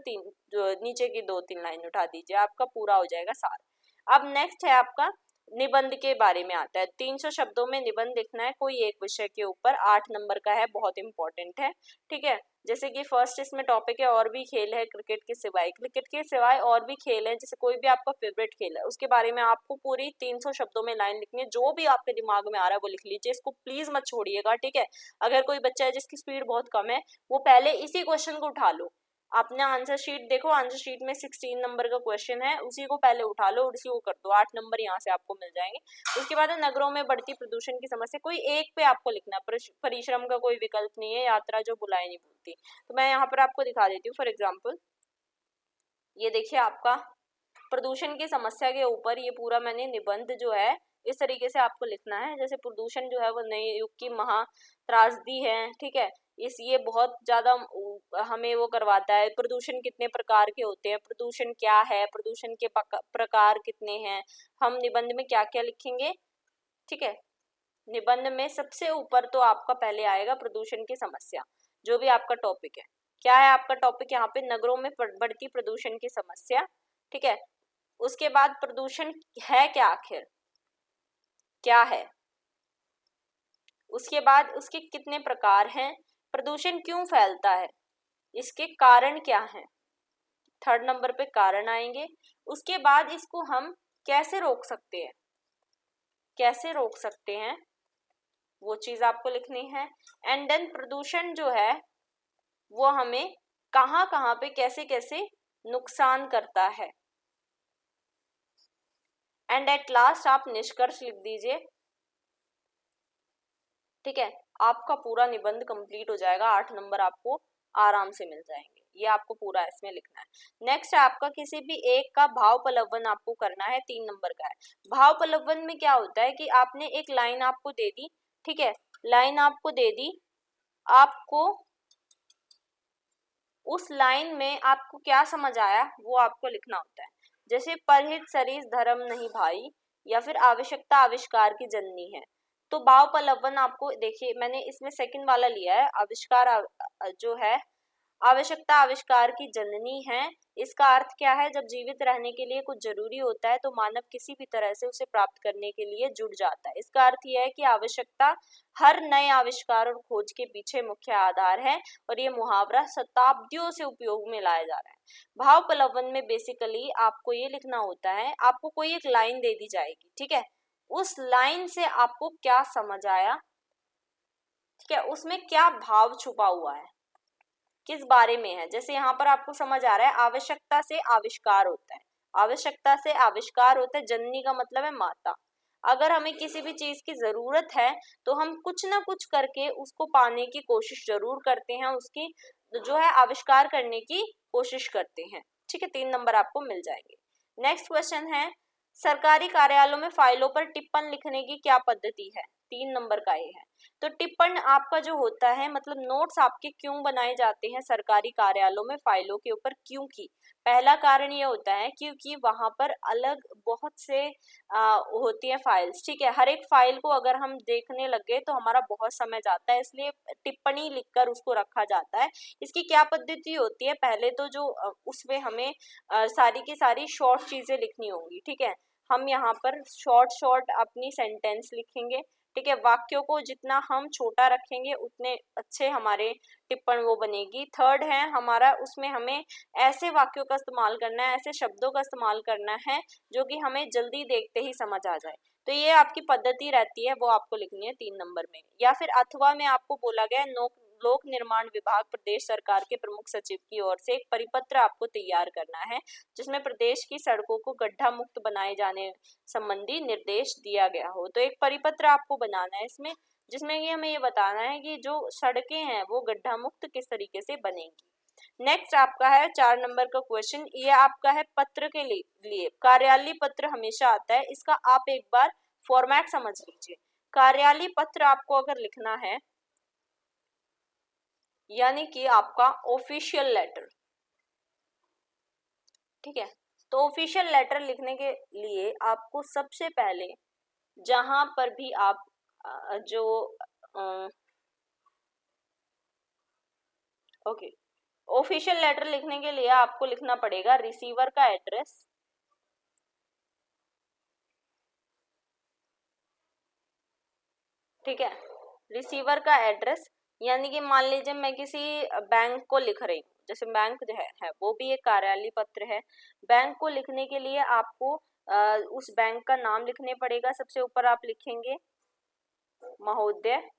[SPEAKER 1] जो नीचे की 2-3 लाइन उठा दीजिए, आपका पूरा हो जाएगा सार। अब नेक्स्ट है आपका निबंध के बारे में आता है। 300 शब्दों में निबंध लिखना है कोई एक विषय के ऊपर, 8 नंबर का है, बहुत इंपॉर्टेंट है। ठीक है, जैसे कि फर्स्ट इसमें टॉपिक है और भी खेल है, क्रिकेट के सिवाय, क्रिकेट के सिवाय और भी खेल है, जैसे कोई भी आपका फेवरेट खेल है उसके बारे में आपको पूरी 300 शब्दों में लाइन लिखनी है। जो भी आपके दिमाग में आ रहा है वो लिख लीजिए, इसको प्लीज मत छोड़िएगा। ठीक है, अगर कोई बच्चा है जिसकी स्पीड बहुत कम है, वो पहले इसी क्वेश्चन को उठा लो। आपने आंसर शीट देखो, आंसर शीट में 16 नंबर का क्वेश्चन है, उसी को पहले उठा लो, उसी को कर दो, 8 नंबर यहाँ से आपको मिल जाएंगे। उसके बाद नगरों में बढ़ती प्रदूषण की समस्या, कोई एक पे आपको लिखना है, परिश्रम का कोई विकल्प नहीं है, यात्रा जो बुलाए नहीं भूलती। तो मैं यहाँ पर आपको दिखा देती हूँ। फॉर एग्जाम्पल ये देखिए, आपका प्रदूषण की समस्या के ऊपर ये पूरा मैंने निबंध जो है इस तरीके से आपको लिखना है। जैसे प्रदूषण जो है वो नए युग की महा त्रासदी है। ठीक है, इस ये बहुत ज्यादा हमें वो करवाता है। प्रदूषण कितने प्रकार के होते हैं, प्रदूषण क्या है, प्रदूषण के प्रकार कितने हैं, हम निबंध में क्या क्या लिखेंगे। ठीक है, निबंध में सबसे ऊपर तो आपका पहले आएगा प्रदूषण की समस्या, जो भी आपका टॉपिक है। क्या है आपका टॉपिक यहाँ पे, नगरों में बढ़ती प्रदूषण की समस्या। ठीक है, उसके बाद प्रदूषण है क्या, आखिर क्या है, उसके बाद उसके कितने प्रकार हैं, प्रदूषण क्यों फैलता है, इसके कारण क्या हैं, 3rd नंबर पे कारण आएंगे। उसके बाद इसको हम कैसे रोक सकते हैं, कैसे रोक सकते हैं वो चीज आपको लिखनी है। एंड देन प्रदूषण जो है वो हमें कहाँ कहाँ पे कैसे कैसे नुकसान करता है। एंड एट लास्ट आप निष्कर्ष लिख दीजिए। ठीक है, आपका पूरा निबंध कंप्लीट हो जाएगा, 8 नंबर आपको आराम से मिल जाएंगे। ये आपको पूरा इसमें लिखना है। नेक्स्ट है आपका किसी भी एक का भाव पलवन आपको करना है, 3 नंबर का है। भाव पलवन में क्या होता है कि आपने एक लाइन आपको दे दी। ठीक है, लाइन आपको दे दी, आपको उस लाइन में आपको क्या समझ आया वो आपको लिखना होता है। जैसे परहित सरिस धर्म नहीं भाई, या फिर आवश्यकता आविष्कार की जननी है। तो भाव पलवन आपको देखिए, मैंने इसमें सेकंड वाला लिया है, आविष्कार जो है आवश्यकता आविष्कार की जननी है। इसका अर्थ क्या है, जब जीवित रहने के लिए कुछ जरूरी होता है तो मानव किसी भी तरह से उसे प्राप्त करने के लिए जुट जाता है। इसका अर्थ यह है कि आवश्यकता हर नए आविष्कार और खोज के पीछे मुख्य आधार है, और ये मुहावरा शताब्दियों से उपयोग में लाया जा रहा है। भाव पलवन में बेसिकली आपको ये लिखना होता है, आपको कोई एक लाइन दे दी जाएगी। ठीक है, उस लाइन से आपको क्या समझ आया, ठीक है, उसमें क्या भाव छुपा हुआ है, किस बारे में है। जैसे यहाँ पर आपको समझ आ रहा है, आवश्यकता से आविष्कार होता है, आवश्यकता से आविष्कार होता है, जननी का मतलब है माता। अगर हमें किसी भी चीज की जरूरत है तो हम कुछ ना कुछ करके उसको पाने की कोशिश जरूर करते हैं, उसकी जो है आविष्कार करने की कोशिश करते हैं। ठीक है, 3 नंबर आपको मिल जाएंगे। नेक्स्ट क्वेश्चन है, सरकारी कार्यालयों में फाइलों पर टिप्पण लिखने की क्या पद्धति है। 3 नंबर का ये है। तो टिप्पण आपका जो होता है, मतलब नोट्स आपके क्यों बनाए जाते हैं सरकारी कार्यालयों में फाइलों के ऊपर, क्योंकि पहला कारण ये होता है क्योंकि वहां पर अलग बहुत से होती है फाइल्स। ठीक है, हर एक फाइल को अगर हम देखने लगे तो हमारा बहुत समय जाता है, इसलिए टिप्पणी लिखकर उसको रखा जाता है। इसकी क्या पद्धति होती है, पहले तो जो उसमें हमें सारी की सारी शॉर्ट चीजें लिखनी होंगी। ठीक है, हम यहाँ पर शॉर्ट शॉर्ट अपनी सेंटेंस लिखेंगे। ठीक है, वाक्यों को जितना हम छोटा रखेंगे उतने अच्छे हमारे टिप्पण वो बनेगी। थर्ड है हमारा, उसमें हमें ऐसे वाक्यों का इस्तेमाल करना है, ऐसे शब्दों का इस्तेमाल करना है जो कि हमें जल्दी देखते ही समझ आ जाए। तो ये आपकी पद्धति रहती है, वो आपको लिखनी है 3 नंबर में। या फिर अथवा में आपको बोला गया है, लोक निर्माण विभाग प्रदेश सरकार के प्रमुख सचिव की ओर से एक परिपत्र आपको तैयार करना है जिसमें प्रदेश की सड़कों को गड्ढा मुक्त बनाए जाने संबंधी निर्देश दिया गया हो। तो एक परिपत्र आपको बनाना है इसमें, जिसमें ये हमें ये बताना है कि जो सड़कें हैं वो गड्ढा मुक्त किस तरीके से बनेंगी। नेक्स्ट आपका है 4 नंबर का क्वेश्चन, ये आपका है पत्र के लिए कार्यालय पत्र हमेशा आता है, इसका आप एक बार फॉर्मेट समझ लीजिए। कार्यालय पत्र आपको अगर लिखना है यानी कि आपका ऑफिशियल लेटर। ठीक है, तो ऑफिशियल लेटर लिखने के लिए आपको सबसे पहले जहां पर भी आप जो ओके, ऑफिशियल लेटर लिखने के लिए आपको लिखना पड़ेगा रिसीवर का एड्रेस। ठीक है, रिसीवर का एड्रेस, यानी कि मान लीजिए मैं किसी बैंक को लिख रही हूँ, जैसे बैंक जो है वो भी एक कार्यालय पत्र है। बैंक को लिखने के लिए आपको उस बैंक का नाम लिखने पड़ेगा। सबसे ऊपर आप लिखेंगे महोदय,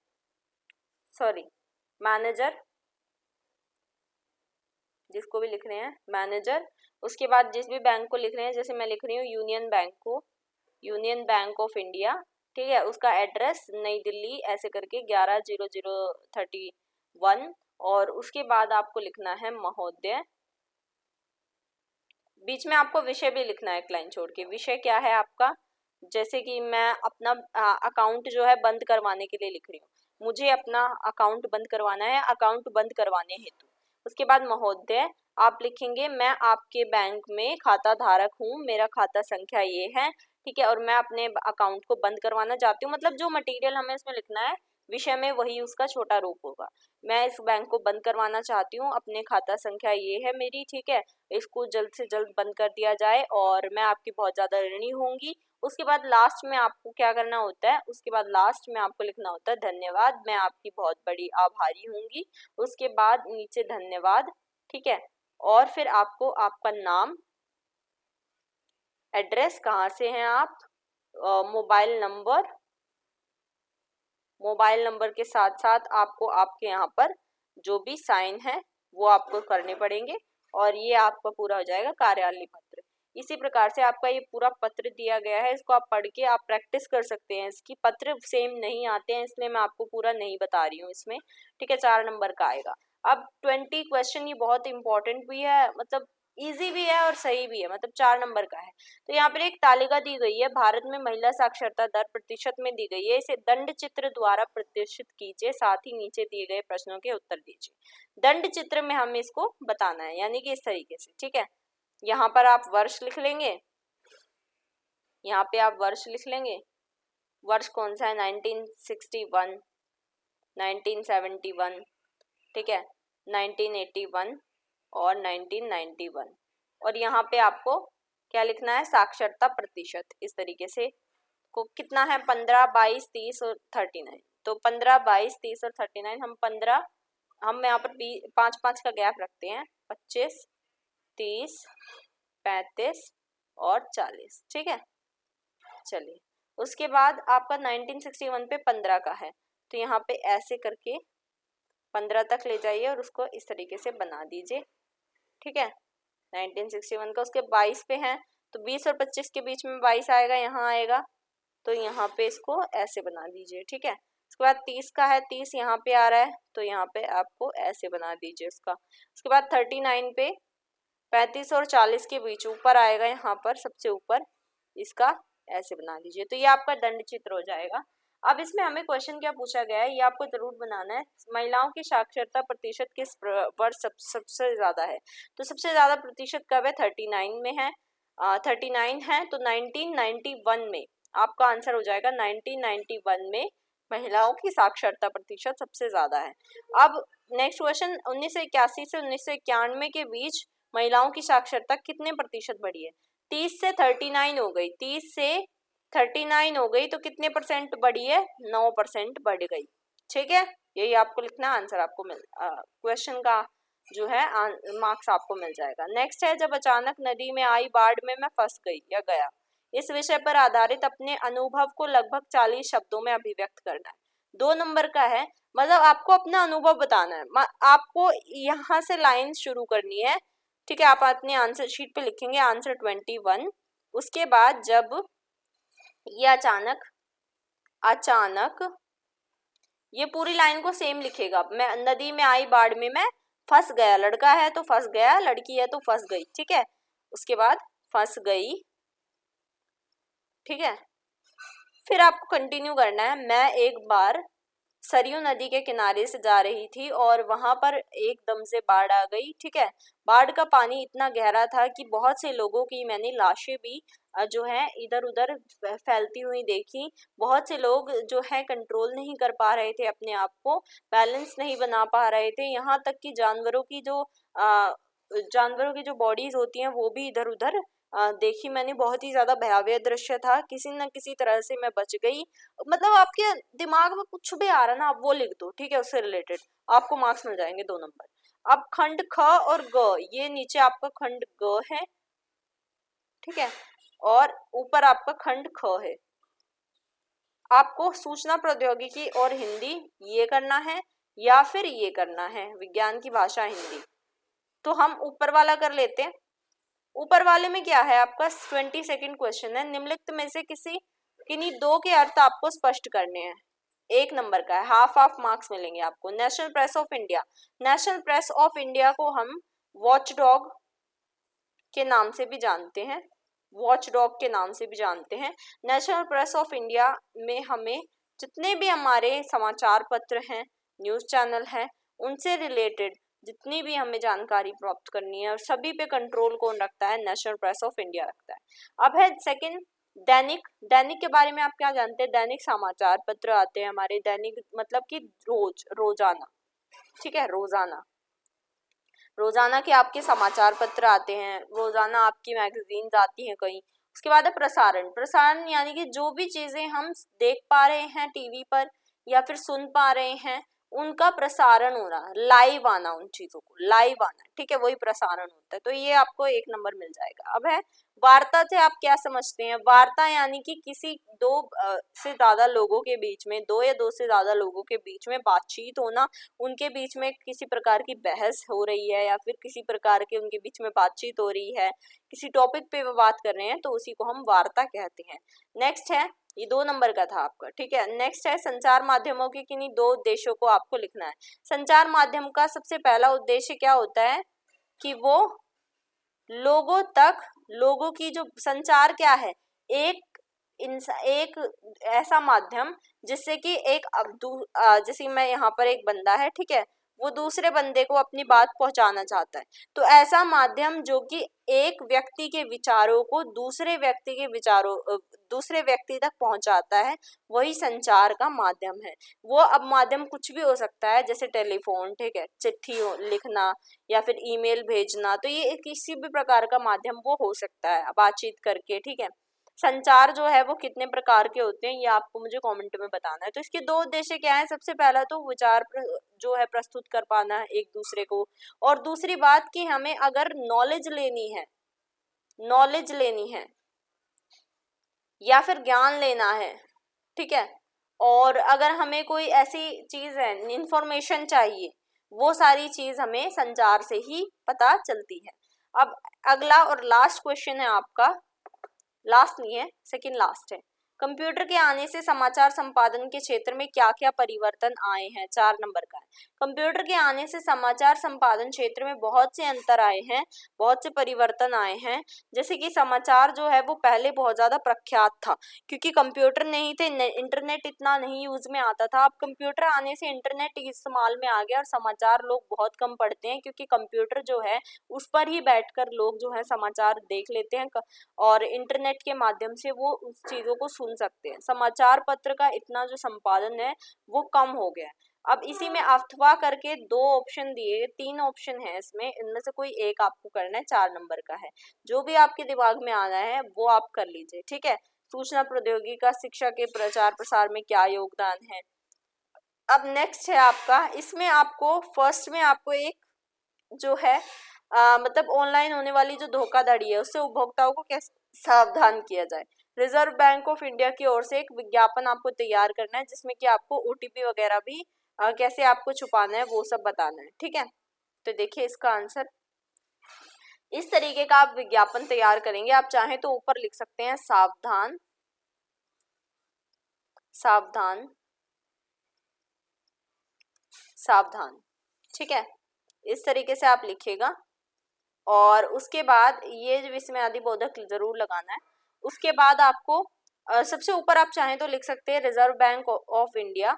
[SPEAKER 1] सॉरी मैनेजर, जिसको भी लिख रहे हैं मैनेजर। उसके बाद जिस भी बैंक को लिख रहे हैं, जैसे मैं लिख रही हूँ यूनियन बैंक को, यूनियन बैंक ऑफ इंडिया। ठीक है, उसका एड्रेस नई दिल्ली ऐसे करके 110031। और उसके बाद आपको लिखना है महोदय। बीच में आपको विषय भी लिखना है एक लाइन छोड़ के। विषय क्या है आपका, जैसे कि मैं अपना अकाउंट जो है बंद करवाने के लिए लिख रही हूँ, मुझे अपना अकाउंट बंद करवाना है, अकाउंट बंद करवाने हेतु। उसके बाद महोदय आप लिखेंगे मैं आपके बैंक में खाता धारक हूँ, मेरा खाता संख्या ये है। ठीक है, और मैं अपने अकाउंट को बंद करवाना चाहती हूँ, मतलब जो मटेरियल हमें इसमें लिखना है विषय में वही उसका छोटा रूप होगा। मैं इस बैंक को बंद करवाना चाहती हूँ, अपने खाता संख्या ये है मेरी। ठीक है, इसको जल्द से जल्द बंद कर दिया जाए और मैं आपकी बहुत ज्यादा ऋणी होंगी। उसके बाद लास्ट में आपको क्या करना होता है, उसके बाद लास्ट में आपको लिखना होता है धन्यवाद, मैं आपकी बहुत बड़ी आभारी होंगी। उसके बाद नीचे धन्यवाद। ठीक है, और फिर आपको आपका नाम, एड्रेस, कहाँ से हैं आप, मोबाइल नंबर, मोबाइल नंबर के साथ साथ आपको आपके यहाँ पर जो भी साइन है वो आपको करने पड़ेंगे। और ये आपका पूरा हो जाएगा कार्यालय पत्र। इसी प्रकार से आपका ये पूरा पत्र दिया गया है, इसको आप पढ़ के आप प्रैक्टिस कर सकते हैं। इसकी पत्र सेम नहीं आते हैं इसलिए मैं आपको पूरा नहीं बता रही हूँ इसमें। ठीक है, 4 नंबर का आएगा। अब 20 क्वेश्चन, ये बहुत इंपॉर्टेंट भी है, मतलब इजी भी है और सही भी है, मतलब 4 नंबर का है। तो यहाँ पर एक तालिका दी गई है, भारत में महिला साक्षरता दर प्रतिशत में दी गई है, इसे दंड चित्र द्वारा प्रदर्शित कीजिए, साथ ही नीचे दिए गए प्रश्नों के उत्तर दीजिए। दंड चित्र में हमें इसको बताना है, यानी कि इस तरीके से। ठीक है, यहाँ पर आप वर्ष लिख लेंगे, यहाँ पे आप वर्ष लिख लेंगे। वर्ष कौन सा है, 1961, 1971, ठीक है, 1981 और 1991। और यहाँ पे आपको क्या लिखना है, साक्षरता प्रतिशत। इस तरीके से को कितना है, 15, 22, 30 और 39। तो 15, 22, 30 और 39, हम 15, हम यहाँ पर 5-5 का गैप रखते हैं, 25, 30, 35 और 40। ठीक है, चलिए उसके बाद आपका 1961 पे 15 का है, तो यहाँ पे ऐसे करके 15 तक ले जाइए और उसको इस तरीके से बना दीजिए, ठीक है। 1961 का उसके 22 पे हैं, तो 20 और 25 के बीच में 22 आएगा, यहाँ आएगा, तो यहाँ पे इसको ऐसे बना दीजिए, ठीक है। उसके बाद 30 का है, 30 यहाँ पे आ रहा है, तो यहाँ पे आपको ऐसे बना दीजिए उसका। उसके बाद 39 पे 35 और 40 के बीच ऊपर आएगा, यहाँ पर सबसे ऊपर, इसका ऐसे बना दीजिए, तो ये आपका दंड चित्र हो जाएगा। अब इसमें हमें क्वेश्चन क्या पूछा गया है, ये आपको जरूर बनाना है। महिलाओं की साक्षरता प्रतिशत किस वर्ष सबसे ज्यादा है, तो सबसे ज्यादा प्रतिशत कब है, 39 में है, 39 है, तो 1991 में आपका आंसर हो जाएगा। 1991 में महिलाओं की साक्षरता प्रतिशत सबसे ज्यादा है। अब नेक्स्ट क्वेश्चन, 1981 से 1991 के बीच महिलाओं की साक्षरता कितने प्रतिशत बढ़ी है, 30 से 39 हो गई, 30 से 39 हो गई, तो कितने परसेंट बढ़ी है, 9% बढ़ गई, ठीक है। यही आपको लिखना, आंसर आपको क्वेश्चन का जो है मार्क्स आपको मिल जाएगा। नेक्स्ट है, जब अचानक नदी में आई बाढ़ में मैं फंस गई या गया, इस विषय पर आधारित अपने अनुभव को लगभग 40 शब्दों में अभिव्यक्त करना है। 2 नंबर का है, मतलब आपको अपना अनुभव बताना है, आपको यहाँ से लाइन शुरू करनी है, ठीक है। आप अपने आंसर शीट पे लिखेंगे आंसर 21। उसके बाद जब ये अचानक ये पूरी लाइन को सेम लिखेगा, मैं नदी में आई बाढ़ में मैं फंस गया, लड़का है तो फंस गया, लड़की है तो फंस गई, ठीक है। उसके बाद फंस गई, ठीक है। फिर आपको कंटिन्यू करना है, मैं एक बार सरयू नदी के किनारे से जा रही थी और वहां पर एकदम से बाढ़ आ गई, ठीक है। बाढ़ का पानी इतना गहरा था कि बहुत से लोगों की मैंने लाशें भी जो है इधर उधर फैलती हुई देखी। बहुत से लोग जो है कंट्रोल नहीं कर पा रहे थे अपने आप को, बैलेंस नहीं बना पा रहे थे, यहाँ तक कि जानवरों की जो बॉडीज होती हैं वो भी इधर उधर देखी मैंने। बहुत ही ज्यादा भयावह दृश्य था, किसी न किसी तरह से मैं बच गई। मतलब आपके दिमाग में कुछ भी आ रहा ना, आप वो लिख दो, ठीक है, उससे रिलेटेड आपको मार्क्स मिल जाएंगे 2 नंबर। अब खंड ख और ग, ये नीचे आपका खंड ग है, ठीक है, और ऊपर आपका खंड ख है। आपको सूचना प्रौद्योगिकी और हिंदी ये करना है या फिर ये करना है, विज्ञान की भाषा हिंदी। तो हम ऊपर वाला कर लेते हैं। ऊपर वाले में क्या है आपका 22 क्वेश्चन है, निम्नलिखित में से किन्हीं 2 के अर्थ आपको स्पष्ट करने हैं। 1 नंबर का है, हाफ मार्क्स मिलेंगे आपको। National press of India, national press of India को हम वॉचडॉग के नाम से भी जानते हैं, वॉचडॉग के नाम से भी जानते हैं। नेशनल प्रेस ऑफ इंडिया में हमें जितने भी हमारे समाचार पत्र हैं, न्यूज चैनल हैं, उनसे रिलेटेड जितनी भी हमें जानकारी प्राप्त करनी है, और सभी पे कंट्रोल कौन रखता है, नेशनल प्रेस ऑफ इंडिया रखता है। अब है सेकंड, दैनिक। दैनिक के बारे में आप क्या जानते हैं, दैनिक समाचार पत्र आते हैं हमारे, दैनिक मतलब कि रोजाना, ठीक है, रोजाना के आपके समाचार पत्र आते हैं, रोजाना आपकी मैगजीन्स आती हैं कहीं। उसके बाद है प्रसारण। प्रसारण यानी कि जो भी चीजें हम देख पा रहे हैं टीवी पर या फिर सुन पा रहे हैं, उनका प्रसारण होना, लाइव आना, उन चीजों को लाइव आना, ठीक है, वही प्रसारण होता है। तो ये आपको 1 नंबर मिल जाएगा। अब है वार्ता से आप क्या समझते हैं। वार्ता यानी कि किसी 2 से ज्यादा लोगों के बीच में, 2 या 2 से ज्यादा लोगों के बीच में बातचीत होना, उनके बीच में किसी प्रकार की बहस हो रही है या फिर किसी प्रकार के उनके बीच में बातचीत हो रही है, किसी टॉपिक पे वो बात कर रहे हैं, तो उसी को हम वार्ता कहते हैं। नेक्स्ट है, ये 2 नंबर का था आपका, ठीक है। नेक्स्ट है, संचार माध्यमों के किन्हीं 2 उद्देश्यों को आपको लिखना है। संचार माध्यम का सबसे पहला उद्देश्य क्या होता है कि वो लोगों की जो संचार क्या है, एक ऐसा माध्यम जिससे कि जैसे मैं यहाँ पर एक बंदा है, ठीक है, वो दूसरे बंदे को अपनी बात पहुंचाना चाहता है, तो ऐसा माध्यम जो कि एक व्यक्ति के विचारों को दूसरे व्यक्ति तक पहुंचाता है, वही संचार का माध्यम है। वो अब माध्यम कुछ भी हो सकता है, जैसे टेलीफोन, ठीक है, चिट्ठी लिखना या फिर ईमेल भेजना, तो ये किसी भी प्रकार का माध्यम वो हो सकता है बातचीत करके, ठीक है। संचार जो है वो कितने प्रकार के होते हैं, ये आपको मुझे कमेंट में बताना है। तो इसके 2 उद्देश्य क्या है, सबसे पहला तो विचार जो है प्रस्तुत कर पाना है एक दूसरे को, और दूसरी बात कि हमें अगर नॉलेज लेनी है या फिर ज्ञान लेना है, ठीक है, और अगर हमें कोई ऐसी चीज है, इंफॉर्मेशन चाहिए, वो सारी चीज हमें संचार से ही पता चलती है। अब अगला और लास्ट क्वेश्चन है आपका, लास्ट नहीं है, सेकंड लास्ट है। कंप्यूटर के आने से समाचार संपादन के क्षेत्र में क्या क्या परिवर्तन आए हैं, 4 नंबर का है। कंप्यूटर के आने से समाचार संपादन क्षेत्र में बहुत से अंतर आए हैं, बहुत से परिवर्तन आए हैं। जैसे कि समाचार जो है वो पहले बहुत ज्यादा प्रख्यात था, क्योंकि कंप्यूटर नहीं थे, इंटरनेट इतना नहीं यूज में आता था। अब कंप्यूटर आने से इंटरनेट इस्तेमाल में आ गया और समाचार लोग बहुत कम पढ़ते हैं, क्योंकि कंप्यूटर जो है उस पर ही बैठकर लोग जो है समाचार देख लेते हैं और इंटरनेट के माध्यम से वो उस चीजों को सुन सकते हैं। समाचार पत्र का इतना जो संपादन है वो कम हो गया है। अब इसी में अथवा करके 2 ऑप्शन दिए, 3 ऑप्शन है इसमें, इनमें से कोई एक आपको करना है, 4 नंबर का है। जो भी आपके दिमाग में आना है वो आप कर लीजिए, ठीक है। सूचना प्रौद्योगिकी का शिक्षा के प्रचार प्रसार में क्या योगदान है। अब नेक्स्ट है आपका, इसमें आपको फर्स्ट में आपको एक जो है मतलब ऑनलाइन होने वाली जो धोखाधड़ी है उससे उपभोक्ताओं को कैसे सावधान किया जाए। रिजर्व बैंक ऑफ इंडिया की ओर से एक विज्ञापन आपको तैयार करना है, जिसमें कि आपको ओटीपी वगैरह भी कैसे आपको छुपाना है वो सब बताना है, ठीक है। तो देखिए इसका आंसर, इस तरीके का आप विज्ञापन तैयार करेंगे। आप चाहें तो ऊपर लिख सकते हैं सावधान, सावधान, सावधान, ठीक है। इस तरीके से आप लिखिएगा और उसके बाद ये जो इसमें अधिबोधक जरूर लगाना है। उसके बाद आपको सबसे ऊपर आप चाहें तो लिख सकते हैं रिजर्व बैंक ऑफ इंडिया,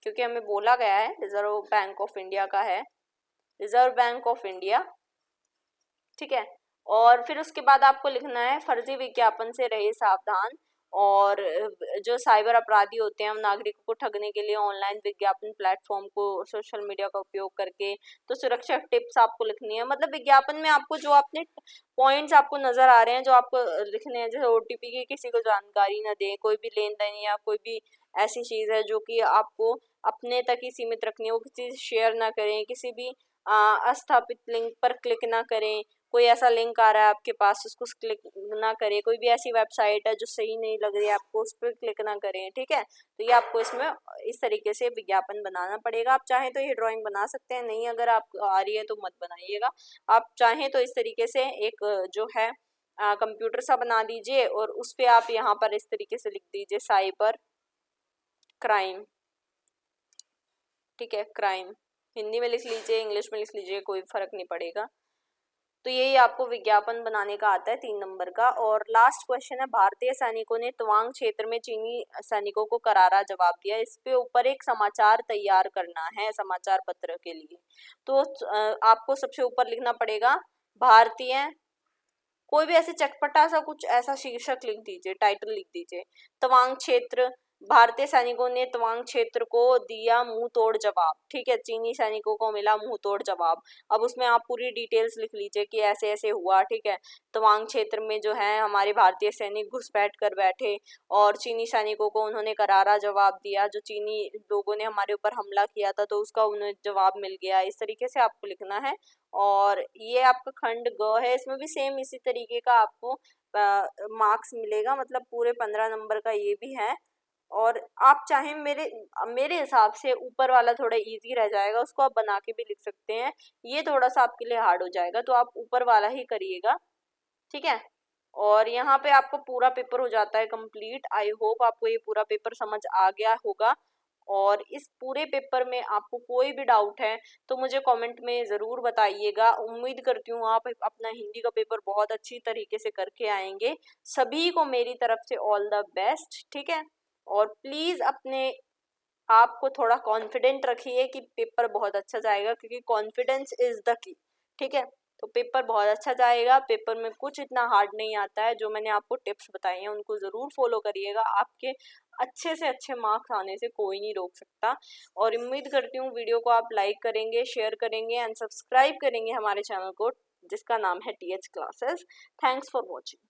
[SPEAKER 1] क्योंकि हमें बोला गया है रिजर्व बैंक ऑफ इंडिया का है, रिजर्व बैंक ऑफ इंडिया, ठीक है। और फिर उसके बाद आपको लिखना है फर्जी विज्ञापन से रहे सावधान। और जो साइबर अपराधी होते हैं नागरिकों को ठगने के लिए ऑनलाइन विज्ञापन प्लेटफॉर्म को सोशल मीडिया का उपयोग करके, तो सुरक्षा टिप्स आपको लिखनी है। मतलब विज्ञापन में आपको जो अपने पॉइंट्स आपको नजर आ रहे हैं जो आपको लिखने हैं, जैसे ओटीपी की किसी को जानकारी ना दें, कोई भी लेन देन या कोई भी ऐसी चीज है जो कि आपको अपने तक ही सीमित रखनी है, वो किसी से शेयर ना करें, किसी भी अस्थापित लिंक पर क्लिक ना करें, कोई ऐसा लिंक आ रहा है आपके पास उसको क्लिक ना करें, कोई भी ऐसी वेबसाइट है जो सही नहीं लग रही है आपको उस पर क्लिक ना करें, ठीक है। तो ये आपको इसमें इस तरीके से विज्ञापन बनाना पड़ेगा। आप चाहें तो ये ड्राइंग बना सकते हैं, नहीं अगर आपको आ रही है तो मत बनाइएगा। आप चाहें तो इस तरीके से एक जो है कंप्यूटर सा बना दीजिए और उस पर आप यहाँ पर इस तरीके से लिख दीजिए साइबर क्राइम, ठीक है, क्राइम। हिंदी में लिख लीजिए, इंग्लिश में लिख लीजिए, कोई फर्क नहीं पड़ेगा। तो यही आपको विज्ञापन बनाने का आता है 3 नंबर का। और लास्ट क्वेश्चन है, भारतीय सैनिकों ने तवांग क्षेत्र में चीनी सैनिकों को करारा जवाब दिया। इस पे ऊपर एक समाचार तैयार करना है समाचार पत्र के लिए। तो आपको सबसे ऊपर लिखना पड़ेगा भारतीय, कोई भी ऐसे चटपटा सा कुछ ऐसा शीर्षक लिख दीजिए, टाइटल लिख दीजिए, तवांग क्षेत्र, भारतीय सैनिकों ने तवांग क्षेत्र को दिया मुंह तोड़ जवाब, ठीक है, चीनी सैनिकों को मिला मुंह तोड़ जवाब। अब उसमें आप पूरी डिटेल्स लिख लीजिए कि ऐसे ऐसे हुआ, ठीक है, तवांग क्षेत्र में जो है हमारे भारतीय सैनिक घुसपैठ कर बैठे और चीनी सैनिकों को उन्होंने करारा जवाब दिया, जो चीनी लोगों ने हमारे ऊपर हमला किया था तो उसका उन्हें जवाब मिल गया। इस तरीके से आपको लिखना है। और ये आपका खंड ग है, इसमें भी सेम इसी तरीके का आपको मार्क्स मिलेगा, मतलब पूरे 15 नंबर का ये भी है। और आप चाहें मेरे मेरे हिसाब से ऊपर वाला थोड़ा इजी रह जाएगा, उसको आप बना के भी लिख सकते हैं। ये थोड़ा सा आपके लिए हार्ड हो जाएगा तो आप ऊपर वाला ही करिएगा, ठीक है। और यहाँ पे आपको पूरा पेपर हो जाता है कंप्लीट। आई होप आपको ये पूरा पेपर समझ आ गया होगा। और इस पूरे पेपर में आपको कोई भी डाउट है तो मुझे कमेंट में ज़रूर बताइएगा। उम्मीद करती हूँ आप अपना हिंदी का पेपर बहुत अच्छी तरीके से करके आएंगे। सभी को मेरी तरफ से ऑल द बेस्ट, ठीक है। और प्लीज़ अपने आप को थोड़ा कॉन्फिडेंट रखिए कि पेपर बहुत अच्छा जाएगा, क्योंकि कॉन्फिडेंस इज द की, ठीक है। तो पेपर बहुत अच्छा जाएगा, पेपर में कुछ इतना हार्ड नहीं आता है। जो मैंने आपको टिप्स बताई हैं उनको ज़रूर फॉलो करिएगा, आपके अच्छे से अच्छे मार्क्स आने से कोई नहीं रोक सकता। और उम्मीद करती हूँ वीडियो को आप लाइक करेंगे, शेयर करेंगे एंड सब्सक्राइब करेंगे हमारे चैनल को, जिसका नाम है TH classes. Thanks for watching.